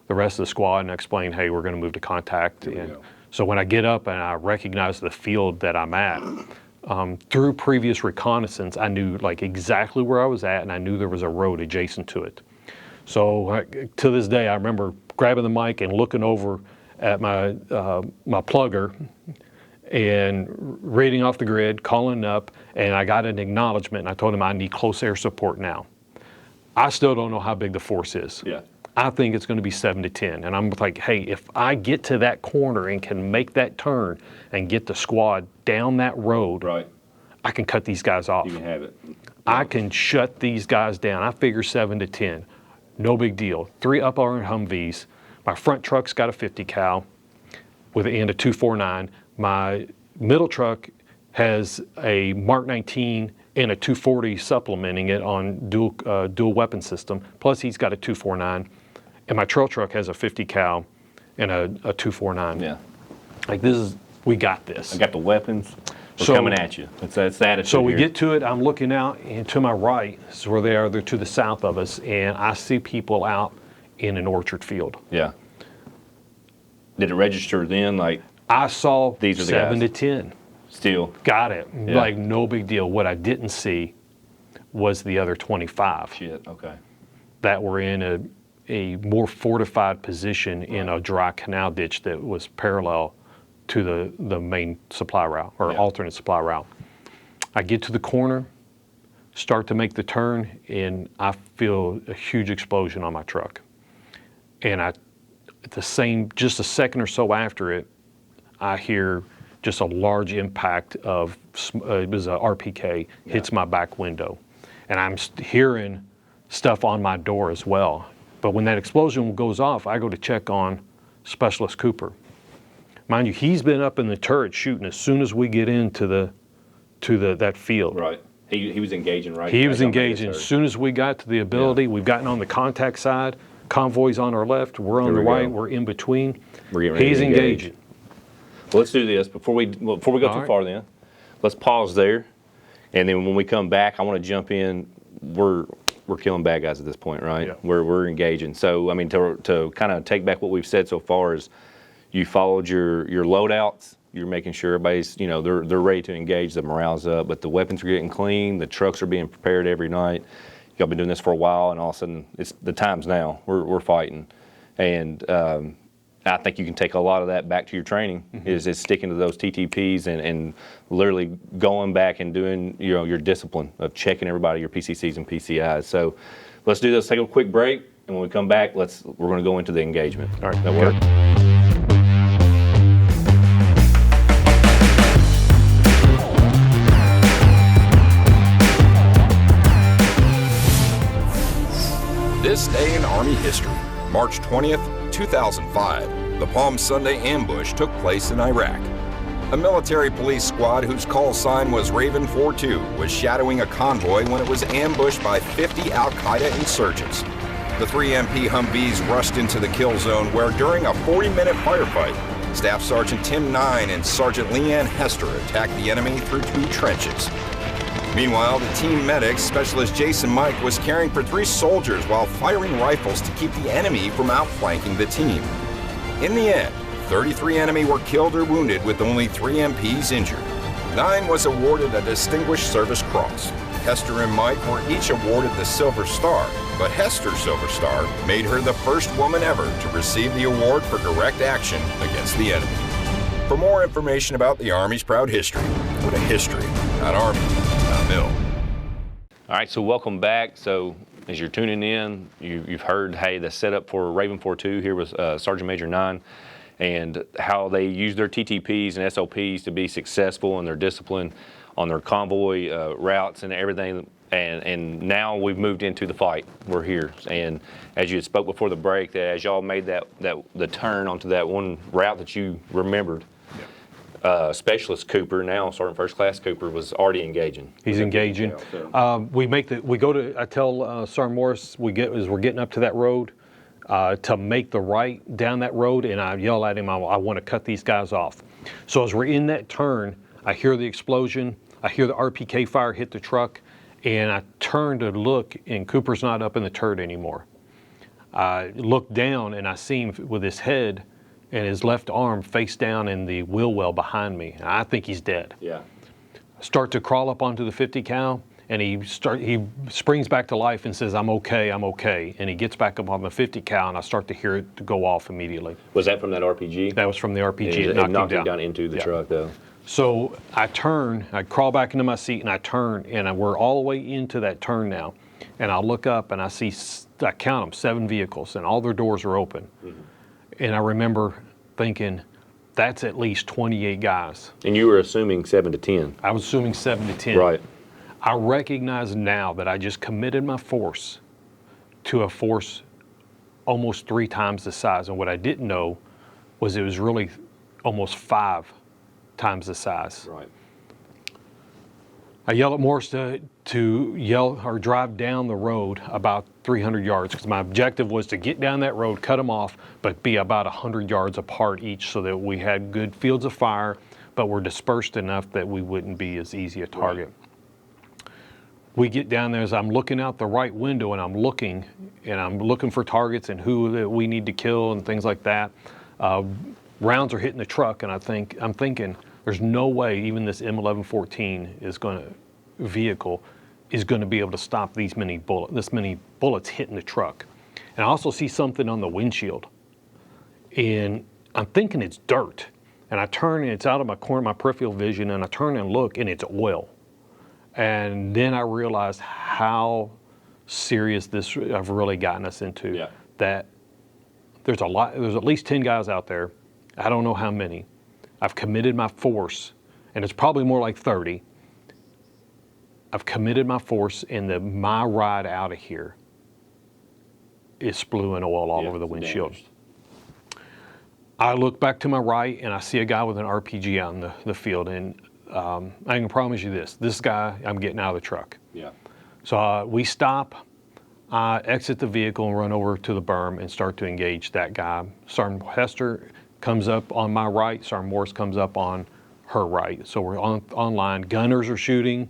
the rest of the squad and explain, hey, we're going to move to contact. And so when I get up and I recognize the field that I'm at, through previous reconnaissance, I knew like exactly where I was at, and I knew there was a road adjacent to it. So to this day, I remember grabbing the mic and looking over at my plugger and reading off the grid, calling up, and I got an acknowledgement, and I told him I need close air support now. I still don't know how big the force is. Yeah. I think it's going to be 7 to 10. And I'm like, hey, if I get to that corner and can make that turn and get the squad down that road, right, I can cut these guys off. You can have it. I can shut these guys down. I figure 7 to 10. No big deal. 3 up-armed Humvees. My front truck's got a 50 cal with and a 249. My middle truck has a Mark 19 and a 240 supplementing it on dual weapon system. Plus he's got a 249. And my trail truck has a 50 cal and a 249. Yeah. Like we got this. I got the weapons. We're coming at you. That's the attitude. So we here. get to it. I'm looking out, and to my right is where they are. They're to the south of us, and I see people out in an orchard field. Yeah. Did it register then? Like I saw these are the 7 guys. to 10. Still. Got it. Yeah. Like no big deal. What I didn't see was the other 25. Shit. Okay. That were in a more fortified position in a dry canal ditch that was parallel to the main supply route or alternate supply route. I get to the corner, start to make the turn, and I feel a huge explosion on my truck. And just a second or so after it, I hear just a large impact of, it was a RPK, hits my back window. And I'm hearing stuff on my door as well. But when that explosion goes off, I go to check on Specialist Cooper. Mind you, he's been up in the turret shooting as soon as we get into that field. Right. He was engaging right. He was engaging as soon as we got to the ability. Yeah. We've gotten on the contact side. Convoy's on our left. We're on the right. We're in between. He's engaging. Well, let's do this before we go too far. Then let's pause there, and then when we come back, I want to jump in. We're killing bad guys at this point, right? Yeah. We're engaging. So I mean, to kind of take back what we've said so far is, you followed your loadouts. You're making sure everybody's, they're ready to engage. The morale's up, but the weapons are getting clean. The trucks are being prepared every night. Y'all been doing this for a while, and all of a sudden, it's the times now. We're fighting, and I think you can take a lot of that back to your training. Mm-hmm. Is sticking to those TTPs and literally going back and doing your discipline of checking everybody, your PCCs and PCIs. So let's do this. Take a quick break, and when we come back, we're going to go into the engagement. All right, that work. this day in Army history, March 20th, 2005, the Palm Sunday ambush took place in Iraq. A military police squad whose call sign was Raven 42 was shadowing a convoy when it was ambushed by 50 Al-Qaeda insurgents. The three MP Humvees rushed into the kill zone where during a 40-minute firefight, Staff Sergeant Tim Nein and Sergeant Leanne Hester attacked the enemy through 2 trenches. Meanwhile, the team medic, Specialist Jason Mike, was caring for 3 soldiers while firing rifles to keep the enemy from outflanking the team. In the end, 33 enemy were killed or wounded with only 3 MPs injured. Nein was awarded a Distinguished Service Cross. Hester and Mike were each awarded the Silver Star, but Hester's Silver Star made her the first woman ever to receive the award for direct action against the enemy. For more information about the Army's proud history, go to history.army.mil. All right, so welcome back. So as you're tuning in, you've heard, hey, the setup for Raven 42 here was Sergeant Major Nein, and how they use their TTPs and SOPs to be successful in their discipline on their convoy routes and everything. And now we've moved into the fight. We're here. And as you had spoke before the break, that as y'all made the turn onto that one route that you remembered, Specialist Cooper, now Sergeant First Class Cooper, was already engaging. He's engaging. I tell Sergeant Morris, as we're getting up to that road, to make the right down that road, and I yell at him, I want to cut these guys off. So as we're in that turn, I hear the explosion, I hear the RPK fire hit the truck, and I turn to look, and Cooper's not up in the turret anymore. I look down, and I see him with his head and his left arm face down in the wheel well behind me. I think he's dead. Yeah. I start to crawl up onto the 50 cal, and he springs back to life and says, I'm okay, and he gets back up on the 50 cal, and I start to hear it go off immediately. Was that from that RPG? That was from the RPG. It knocked him down into the truck, though. So I crawl back into my seat, and I turn, and we're all the way into that turn now. And I look up, and I count them, 7 vehicles, and all their doors are open. Mm-hmm. And I remember thinking, that's at least 28 guys. And you were assuming 7 to 10. I was assuming 7 to 10. Right. I recognize now that I just committed my force to a force almost 3 times the size. And what I didn't know was it was really almost 5 times the size. Right. I yelled at Morris to yell or drive down the road about 300 yards because my objective was to get down that road, cut them off, but be about 100 yards apart each so that we had good fields of fire, but were dispersed enough that we wouldn't be as easy a target. Right. We get down there as I'm looking out the right window, and I'm looking for targets and who that we need to kill and things like that. Rounds are hitting the truck, and I'm thinking, there's no way even this M1114 vehicle is going to be able to stop this many bullets hitting the truck. And I also see something on the windshield, and I'm thinking it's dirt. And I turn, and it's out of my peripheral vision, and I turn and look, and it's oil. And then I realized how serious this I've really gotten us into. Yeah. That there's at least 10 guys out there. I don't know how many. I've committed my force, and it's probably more like 30. I've committed my force, and my ride out of here is spewing oil all over the windshield. Damaged. I look back to my right, and I see a guy with an RPG out in the field, and I can promise you this guy, I'm getting out of the truck. Yeah. So we stop, I exit the vehicle and run over to the berm and start to engage that guy. Sergeant Hester comes up on my right, Sergeant Morris comes up on her right. So we're on line. Gunners are shooting.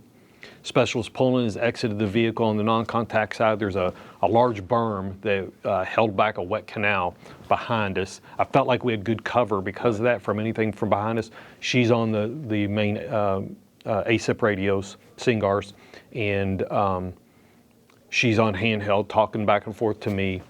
Specialist Pullen has exited the vehicle. On the non-contact side, there's a large berm that held back a wet canal behind us. I felt like we had good cover because of that from anything from behind us. She's on the main ASIP radios, SINGARs, and she's on handheld talking back and forth to me.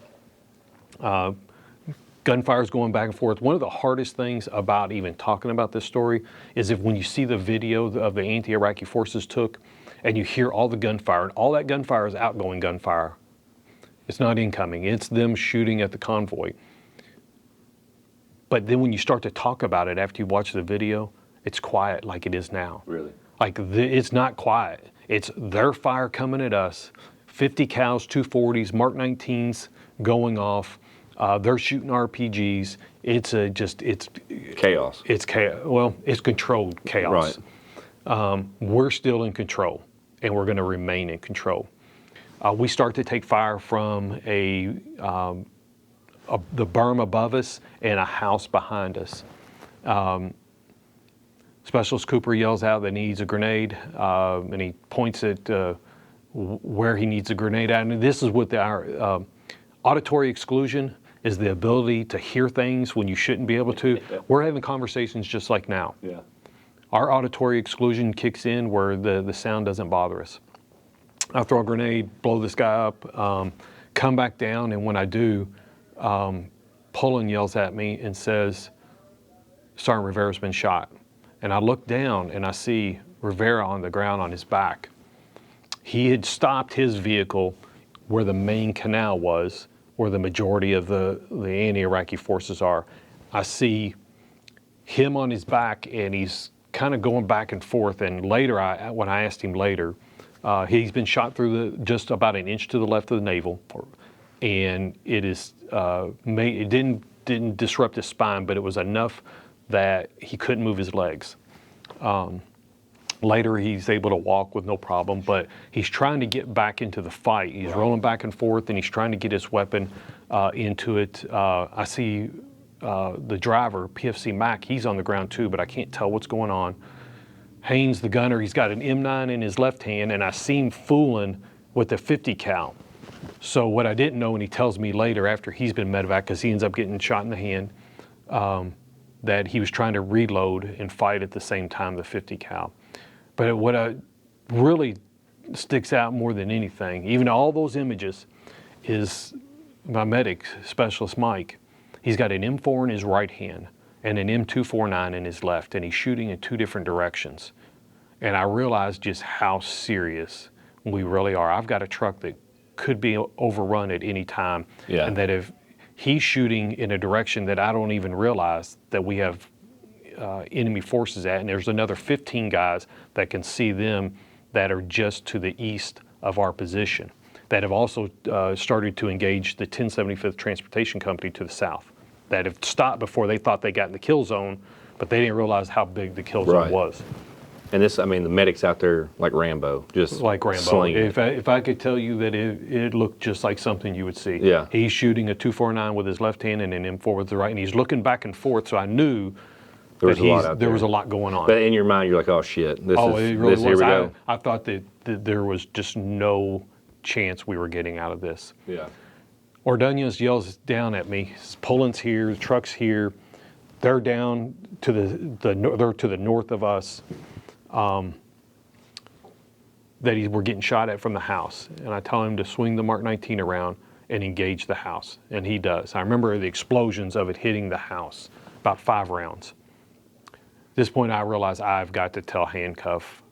Gunfire's going back and forth. One of the hardest things about even talking about this story is when you see the video of the anti-Iraqi forces took, and you hear all the gunfire, and all that gunfire is outgoing gunfire. It's not incoming. It's them shooting at the convoy. But then when you start to talk about it after you watch the video, it's quiet like it is now. Really? Like it's not quiet. It's their fire coming at us, 50 cals, 240s, Mark 19s going off. They're shooting RPGs. It's Chaos. It's chaos. Well, it's controlled chaos. Right. We're still in control, and we're going to remain in control. We start to take fire from the berm above us and a house behind us. Specialist Cooper yells out that he needs a grenade, and he points at where he needs a grenade at. And this is what our auditory exclusion is, the ability to hear things when you shouldn't be able to. We're having conversations just like now. Yeah. Our auditory exclusion kicks in where the sound doesn't bother us. I throw a grenade, blow this guy up, come back down, and when I do, Pullen yells at me and says, Sergeant Rivera's been shot. And I look down and I see Rivera on the ground on his back. He had stopped his vehicle where the main canal was, where the majority of the anti-Iraqi forces are. I see him on his back, and he's kind of going back and forth. And later, when I asked him later, he's been shot through just about an inch to the left of the navel, and it didn't disrupt his spine, but it was enough that he couldn't move his legs. Later, he's able to walk with no problem, but he's trying to get back into the fight. He's rolling back and forth, and he's trying to get his weapon into it. I see the driver, PFC Mac, he's on the ground too, but I can't tell what's going on. Haynes, the gunner, he's got an M9 in his left hand, and I see him fooling with the 50 cal. So what I didn't know, and he tells me later after he's been medevac, because he ends up getting shot in the hand, that he was trying to reload and fight at the same time, the 50 cal. But what really sticks out more than anything, even all those images, is my medic, Specialist Mike. He's got an M4 in his right hand and an M249 in his left, and he's shooting in two different directions. And I realized just how serious we really are. I've got a truck that could be overrun at any time, and that if he's shooting in a direction that I don't even realize that we have enemy forces at, and there's another 15 guys that can see them that are just to the east of our position, that have also started to engage the 1075th Transportation Company to the south, that have stopped before they thought they got in the kill zone, but they didn't realize how big the kill zone was. And this, I mean, the medic's out there like Rambo, just like Rambo. slinging. If I could tell you that it looked just like something you would see. Yeah. He's shooting a 249 with his left hand and an M4 with the right, and he's looking back and forth, so I knew there was a lot going on. But in your mind, you're like, oh shit, it really was. Here we go. I thought that there was just no chance we were getting out of this. Yeah. Ordonez yells down at me. Poland's here, the truck's here. They're down to they're to the north of us. That we're getting shot at from the house. And I tell him to swing the Mark 19 around and engage the house. And he does. I remember the explosions of it hitting the house, about 5 rounds. At this point, I realize I've got to tell Handcuff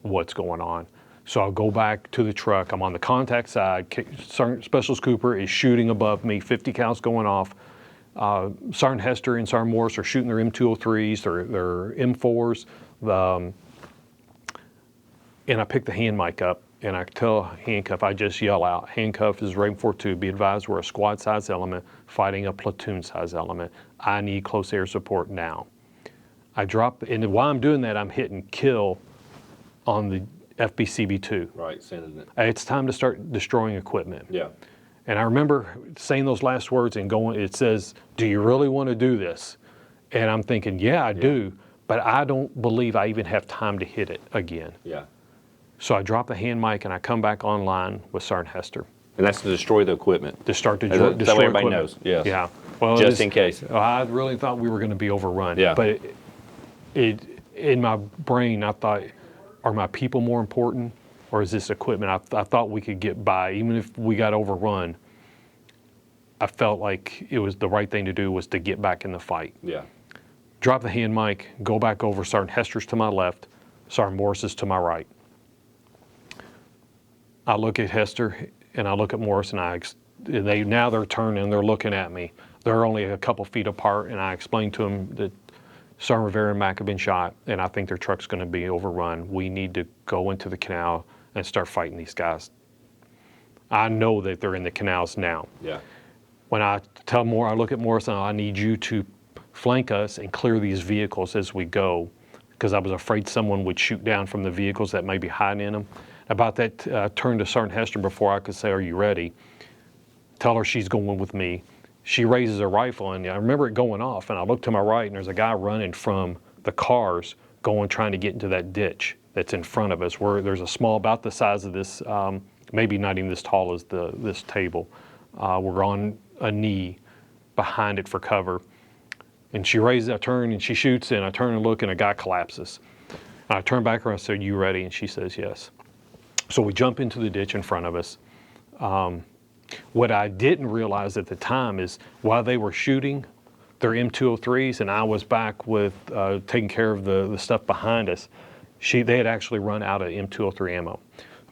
what's going on. So I'll go back to the truck. I'm on the contact side. Specialist Cooper is shooting above me, 50 cals going off. Sergeant Hester and Sergeant Morris are shooting their M203s, their M4s. And I pick the hand mic up, and I tell Handcuff, I just yell out, Handcuff is Raven 42, be advised we're a squad-size element fighting a platoon-size element. I need close air support now. I drop, and while I'm doing that, I'm hitting kill on the FBCB2. Right, sending it. It's time to start destroying equipment. Yeah. And I remember saying those last words and going, it says, do you really want to do this? And I'm thinking, yeah, I do, but I don't believe I even have time to hit it again. Yeah. So I drop the hand mic and I come back online with Sergeant Hester. And that's to destroy the equipment. To start to destroy everybody equipment. knows, yes. Yeah. Well, just in case. I really thought we were going to be overrun. Yeah. But in my brain, I thought, are my people more important, or is this equipment? I thought we could get by. Even if we got overrun, I felt like it was the right thing to do was to get back in the fight. Yeah. Drop the hand mic, go back over. Sergeant Hester's to my left, Sergeant Morris is to my right. I look at Hester and I look at Morris, and now they're turning, they're looking at me. They're only a couple feet apart, and I explained to them that Sergeant Rivera and Mac have been shot, and I think their truck's going to be overrun. We need to go into the canal and start fighting these guys. I know that they're in the canals now. Yeah. When I look at Morrison, I need you to flank us and clear these vehicles as we go, because I was afraid someone would shoot down from the vehicles that may be hiding in them. About that, I turned to Sergeant Hester before I could say, "Are you ready?" Tell her she's going with me. She raises her rifle, and I remember it going off, and I look to my right, and there's a guy running from the cars trying to get into that ditch that's in front of us, where there's a small, about the size of this, maybe not even this tall as this table. We're on a knee behind it for cover. And she raises, I turn, and she shoots, and I turn and look, and a guy collapses. And I turn back around and say, "You ready?" And she says, "Yes." So we jump into the ditch in front of us. What I didn't realize at the time is while they were shooting their M203s and I was back with taking care of the stuff behind us, they had actually run out of M203 ammo.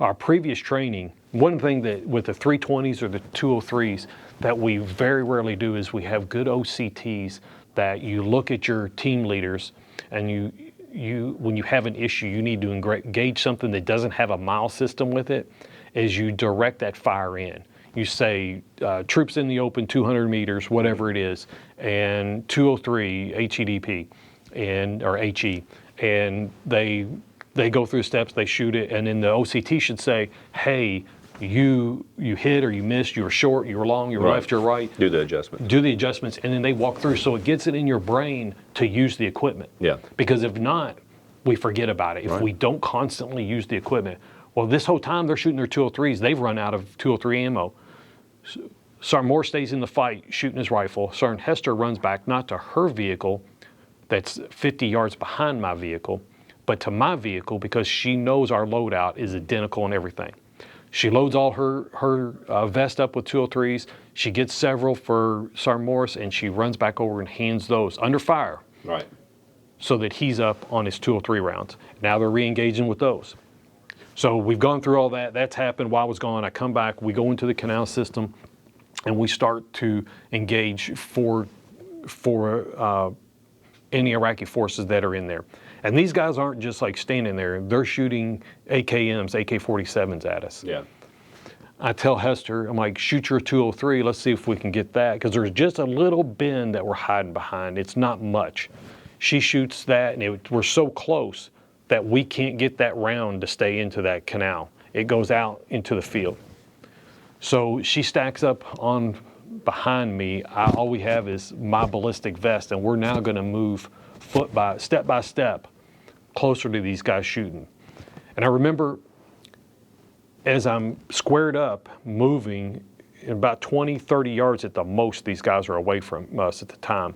Our previous training, one thing that with the 320s or the 203s that we very rarely do is we have good OCTs that you look at your team leaders, and when you have an issue, you need to engage something that doesn't have a mile system with it, as you direct that fire in. You say, troops in the open 200 meters, whatever it is, and 203 HEDP, or HE, and they go through steps, they shoot it, and then the OCT should say, "Hey, you hit or you missed, you were short, you were long, you were left, you're right." Do the adjustment. Do the adjustments, and then they walk through, so it gets it in your brain to use the equipment. Yeah. Because if not, we forget about it. If we don't constantly use the equipment. Well, this whole time they're shooting their 203s, they've run out of 203 ammo. Sergeant Moore stays in the fight shooting his rifle. Sergeant Hester runs back, not to her vehicle that's 50 yards behind my vehicle, but to my vehicle, because she knows our loadout is identical and everything. She loads all her vest up with 203s. She gets several for Sergeant Morris, and she runs back over and hands those under fire. Right. So that he's up on his 203 rounds. Now they're re-engaging with those. So we've gone through all that. That's happened while I was gone. I come back, we go into the canal system, and we start to engage for any Iraqi forces that are in there. And these guys aren't just like standing there. They're shooting AKMs, AK-47s at us. Yeah. I tell Hester, I'm like, "Shoot your 203, let's see if we can get that." Because there's just a little bend that we're hiding behind. It's not much. She shoots that, and we're so close that we can't get that round to stay into that canal. It goes out into the field. So she stacks up on behind me. All we have is my ballistic vest, and we're now gonna move step by step closer to these guys shooting. And I remember as I'm squared up, moving about 20, 30 yards at the most, these guys are away from us at the time.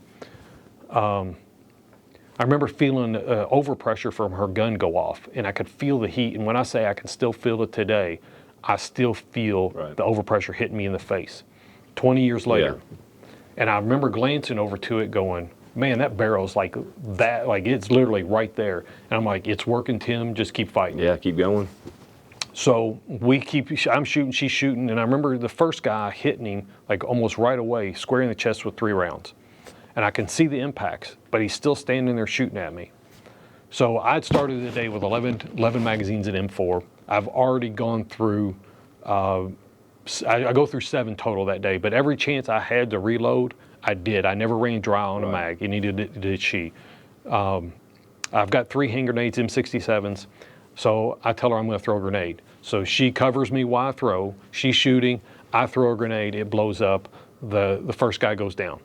I remember feeling overpressure from her gun go off, and I could feel the heat. And when I say I can still feel it today, I still feel the overpressure hitting me in the face 20 years later. Yeah. And I remember glancing over to it going, "Man, that barrel's like that, like it's literally right there." And I'm like, "It's working, Tim, just keep fighting." Yeah, keep going. So I'm shooting, she's shooting, and I remember the first guy hitting him like almost right away, square in the chest with 3 rounds. And I can see the impacts, but he's still standing there shooting at me. So I'd started the day with 11 magazines at M4. I've already gone through, I go through 7 total that day, but every chance I had to reload, I did. I never ran dry on a mag, and neither did she. I've got 3 hand grenades, M67s, so I tell her I'm gonna throw a grenade. So she covers me while I throw, she's shooting, I throw a grenade, it blows up, the first guy goes down.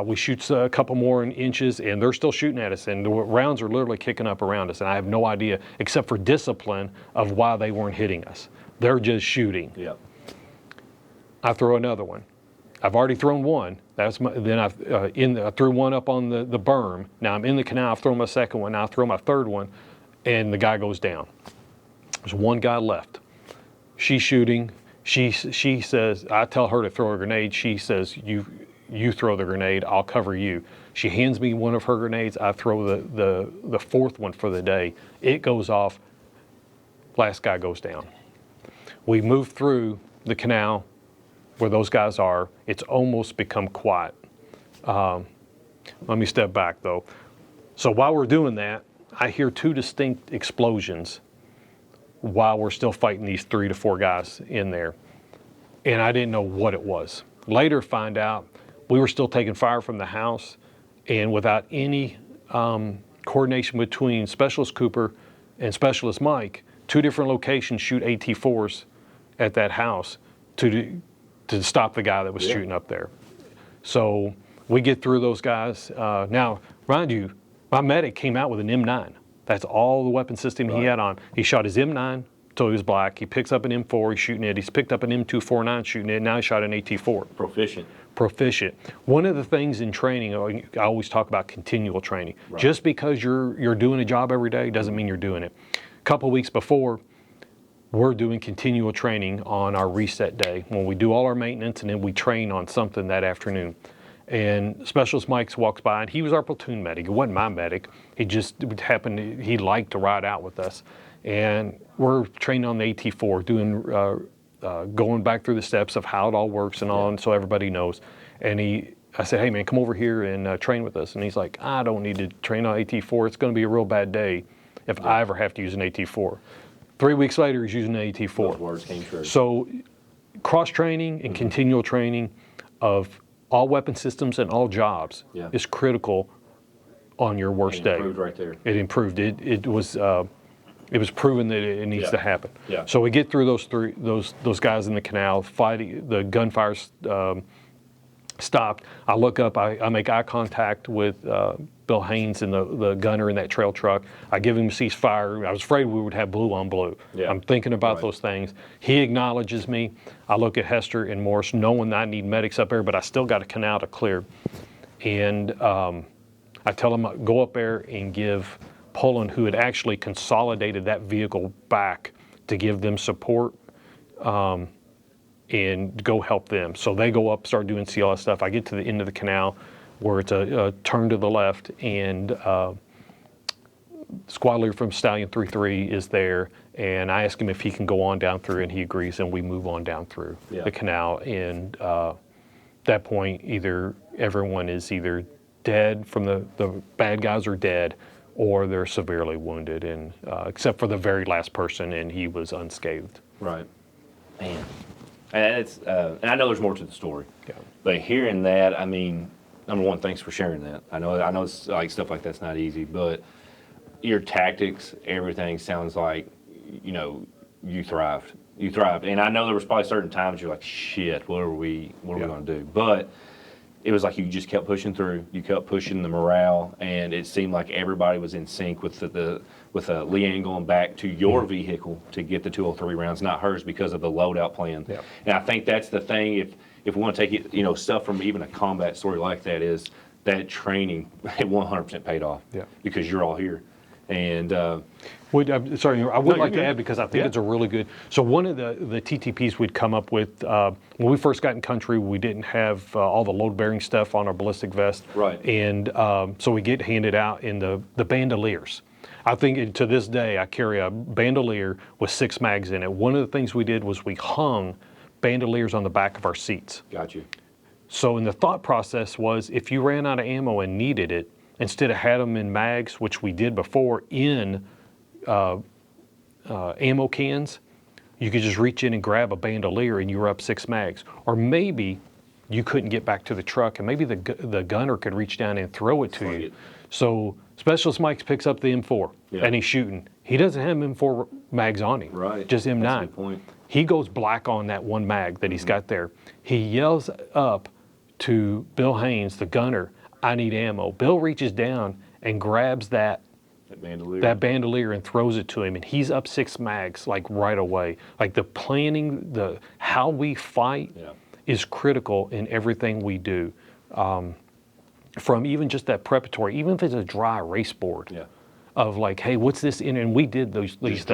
We shoot a couple more in inches, and they're still shooting at us, and the rounds are literally kicking up around us, and I have no idea, except for discipline, of why they weren't hitting us. They're just shooting. Yep. I throw another one. I've already thrown one. Then I threw one up on the berm. Now I'm in the canal. I've thrown my second one. Now I throw my third one, and the guy goes down. There's one guy left. She's shooting. She says, I tell her to throw a grenade. She says, you throw the grenade, I'll cover you. She hands me one of her grenades. I throw the fourth one for the day. It goes off. Last guy goes down. We move through the canal where those guys are. It's almost become quiet. Let me step back though. So while we're doing that, I hear 2 distinct explosions while we're still fighting these 3 to 4 guys in there. And I didn't know what it was. Later find out we were still taking fire from the house, and without any coordination between Specialist Cooper and Specialist Mike, 2 different locations shoot AT4s at that house to stop the guy that was shooting up there. So we get through those guys. Now, mind you, my medic came out with an M9. That's all the weapon system he had on. He shot his M9 till he was black. He picks up an M4, he's shooting it. He's picked up an M249 shooting it. Now he shot an AT4. Proficient. One of the things in training, I always talk about continual training. Right. Just because you're doing a job every day doesn't mean you're doing it. A couple of weeks before, we're doing continual training on our reset day when we do all our maintenance, and then we train on something that afternoon. And Specialist Mike walks by, and he was our platoon medic. It wasn't my medic. He just happened, he liked to ride out with us. And we're training on the AT4, doing going back through the steps of how it all works and on, so everybody knows. And I said, hey man, come over here and train with us. And he's like, I don't need to train on AT4. It's going to be a real bad day if I ever have to use an AT4. 3 weeks later, he's using an AT4. Those words came true. So cross-training and continual training of all weapon systems and all jobs is critical on your worst day. It improved right there. It improved. It was proven that it needs to happen. Yeah. So we get through those guys in the canal, fighting, the gunfire stopped. I look up, I make eye contact with Bill Haynes and the gunner in that trail truck. I give him a ceasefire. I was afraid we would have blue on blue. Yeah. I'm thinking about those things. He acknowledges me. I look at Hester and Morris, knowing that I need medics up there, but I still got a canal to clear. And I tell him, go up there and give Poland, who had actually consolidated that vehicle back, to give them support and go help them. So they go up, start doing CLS stuff. I get to the end of the canal where it's a turn to the left, and squad leader from Stallion 3-3 is there, and I ask him if he can go on down through, and he agrees, and we move on down through the canal. And that point, either everyone is either dead from the bad guys are dead, or they're severely wounded, and except for the very last person, and he was unscathed. Right. Man. And it's and I know there's more to the story. Yeah. But hearing that, I mean, number one, thanks for sharing that. I know it's like stuff like that's not easy, but your tactics, everything sounds like, you know, you thrived. You thrived. And I know there was probably certain times you're like, shit, what are we going to do? But it was like you just kept pushing through. You kept pushing the morale, and it seemed like everybody was in sync with with Leanne going back to your vehicle to get the 203 rounds, not hers, because of the loadout plan. Yeah. And I think that's the thing. If we want to take it, you know, stuff from even a combat story like that, is that training 100% paid off. Yeah. Because you're all here. And sorry, I would like to add, because I think it's a really good. So one of the TTPs we'd come up with when we first got in country, we didn't have all the load-bearing stuff on our ballistic vest, right? And so we get handed out in the bandoliers. I think to this day I carry a bandolier with 6 mags in it. One of the things we did was we hung bandoliers on the back of our seats. Got you. So in the thought process was, if you ran out of ammo and needed it, instead of had them in mags, which we did before, in ammo cans, you could just reach in and grab a bandolier and you were up 6 mags. Or maybe you couldn't get back to the truck, and maybe the gunner could reach down and throw it to you. So Specialist Mike picks up the M4 and he's shooting. He doesn't have M4 mags on him, right? Just M9. That's a good point. He goes black on that one mag that he's got there. He yells up to Bill Haynes, the gunner, I need ammo. Bill reaches down and grabs that bandolier and throws it to him, and he's up 6 mags like right away. Like the planning, how we fight is critical in everything we do. From even just that preparatory, even if it's a dry race board, of like, hey, what's this in? And we did these things.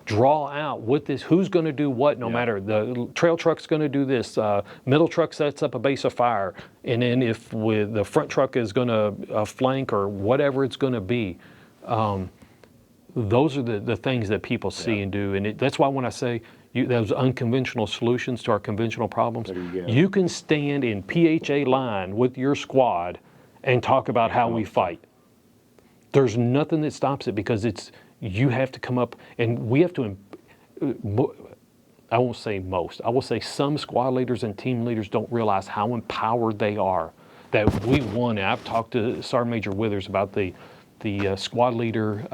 Draw out who's going to do what, no matter. The trail truck's going to do this. Middle truck sets up a base of fire. And then if the front truck is going to flank, or whatever it's going to be, those are the things that people see and do. And that's why when I say those unconventional solutions to our conventional problems, you can stand in PHA line with your squad and talk about how we fight. There's nothing that stops it, because you have to come up, and we have to I won't say most, I will say some squad leaders and team leaders don't realize how empowered they are. That we won, and I've talked to Sergeant Major Withers about the squad leader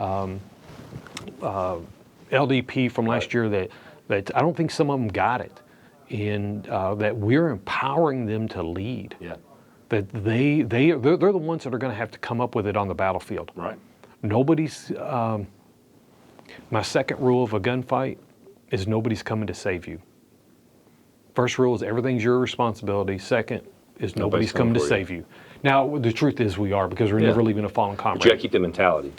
LDP from last year that I don't think some of them got it. And that we're empowering them to lead. Yeah. That they're the ones that are going to have to come up with it on the battlefield. Right. Nobody's. My second rule of a gunfight is nobody's coming to save you. First rule is everything's your responsibility. Second is nobody's coming to save you. Now the truth is we are, because we're never leaving a fallen comrade. But you got to keep the mentality.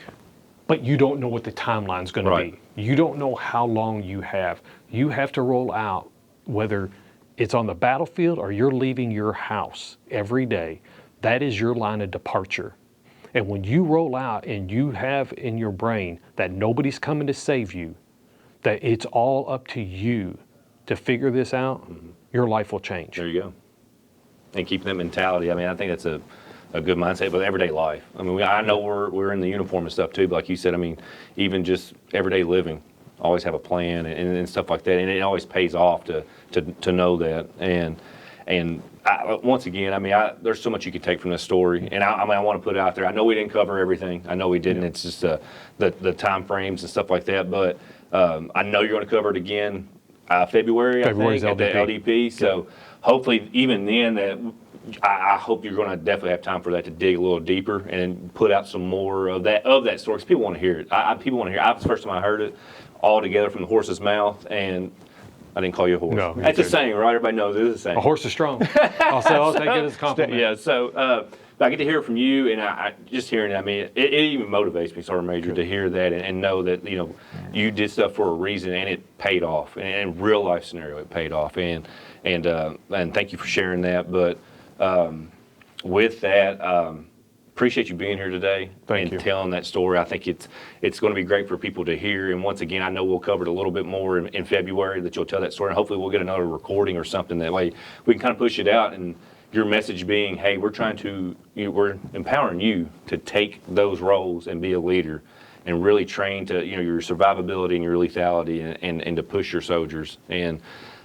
But you don't know what the timeline's going to be. You don't know how long you have. You have to roll out, whether it's on the battlefield or you're leaving your house every day. That is your line of departure. And when you roll out and you have in your brain that nobody's coming to save you, that it's all up to you to figure this out, your life will change. There you go. And keeping that mentality. I mean, I think that's a good mindset with everyday life. I mean, I know we're in the uniform and stuff too, but like you said, I mean, even just everyday living, always have a plan and stuff like that, and it always pays off to know that. And once again, I mean, there's so much you could take from this story, and I want to put it out there. I know we didn't cover everything. I know we didn't. It's just the time frames and stuff like that. But I know you're going to cover it again February, I think, at the LDP. So hopefully, even then, I hope you're going to definitely have time for that to dig a little deeper and put out some more of that story, because people want to hear it. People want to hear it. It's the first time I heard it all together from the horse's mouth, and I didn't call you a horse. No, that's a saying, right? Everybody knows it is a saying. A horse is strong. I'll take it as a compliment. Yeah, so but I get to hear it from you, and I just hearing it, I mean, it even motivates me, Sergeant Major, to hear that and know that, you know, you did stuff for a reason, and it paid off. And in real life scenario, it paid off. And thank you for sharing that. But with that, appreciate you being here today and telling that story. I think it's going to be great for people to hear. And once again, I know we'll cover it a little bit more in February, that you'll tell that story. And hopefully we'll get another recording or something. That way we can kind of push it out. And your message being, hey, we're empowering you to take those roles and be a leader and really train to, you know, your survivability and your lethality and to push your soldiers. And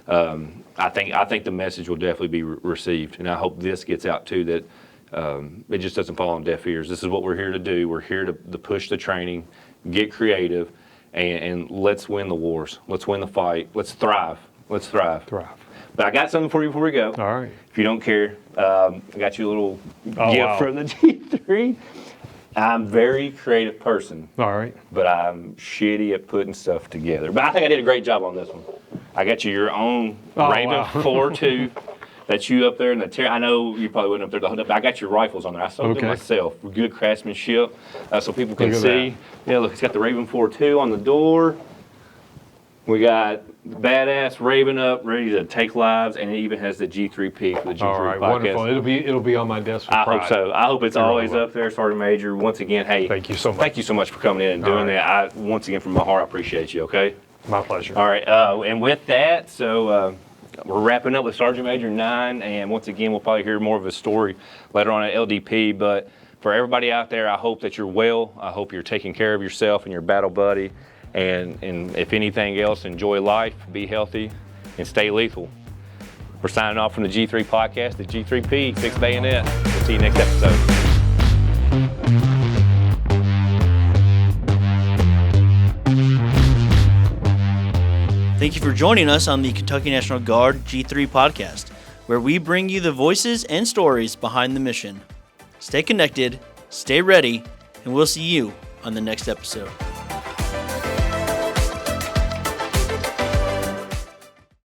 I think the message will definitely be received. And I hope this gets out too, that it just doesn't fall on deaf ears. This is what we're here to do. We're here to push the training, get creative, and let's win the wars. Let's win the fight. Let's thrive. Let's thrive. But I got something for you before we go. All right. If you don't care, I got you a little gift from the G3. I'm a very creative person. All right. But I'm shitty at putting stuff together. But I think I did a great job on this one. I got you your own Raven 4.2. That's you up there in the I know you probably wasn't up there the whole time, but I got your rifles on there. I sold them myself. Good craftsmanship, so people can see. Yeah, look, it's got the Raven 4.2 on the door. We got badass Raven up, ready to take lives, and it even has the G3P for the G3 All right, podcast. wonderful. It'll be on my desk. I hope so. I hope it's always up there, Sergeant Major. Once again, hey, thank you so much. Thank you so much for coming in and doing that. Once again, from my heart, I appreciate you. Okay. My pleasure. All right, and with that, so. We're wrapping up with Sergeant Major Nein, and once again, we'll probably hear more of his story later on at LDP. But for everybody out there, I hope that you're well. I hope you're taking care of yourself and your battle buddy. And if anything else, enjoy life, be healthy, and stay lethal. We're signing off from the G3 podcast, the G3P, 6 Bayonet. We'll see you next episode. Thank you for joining us on the Kentucky National Guard G3 podcast, where we bring you the voices and stories behind the mission. Stay connected, stay ready, and we'll see you on the next episode.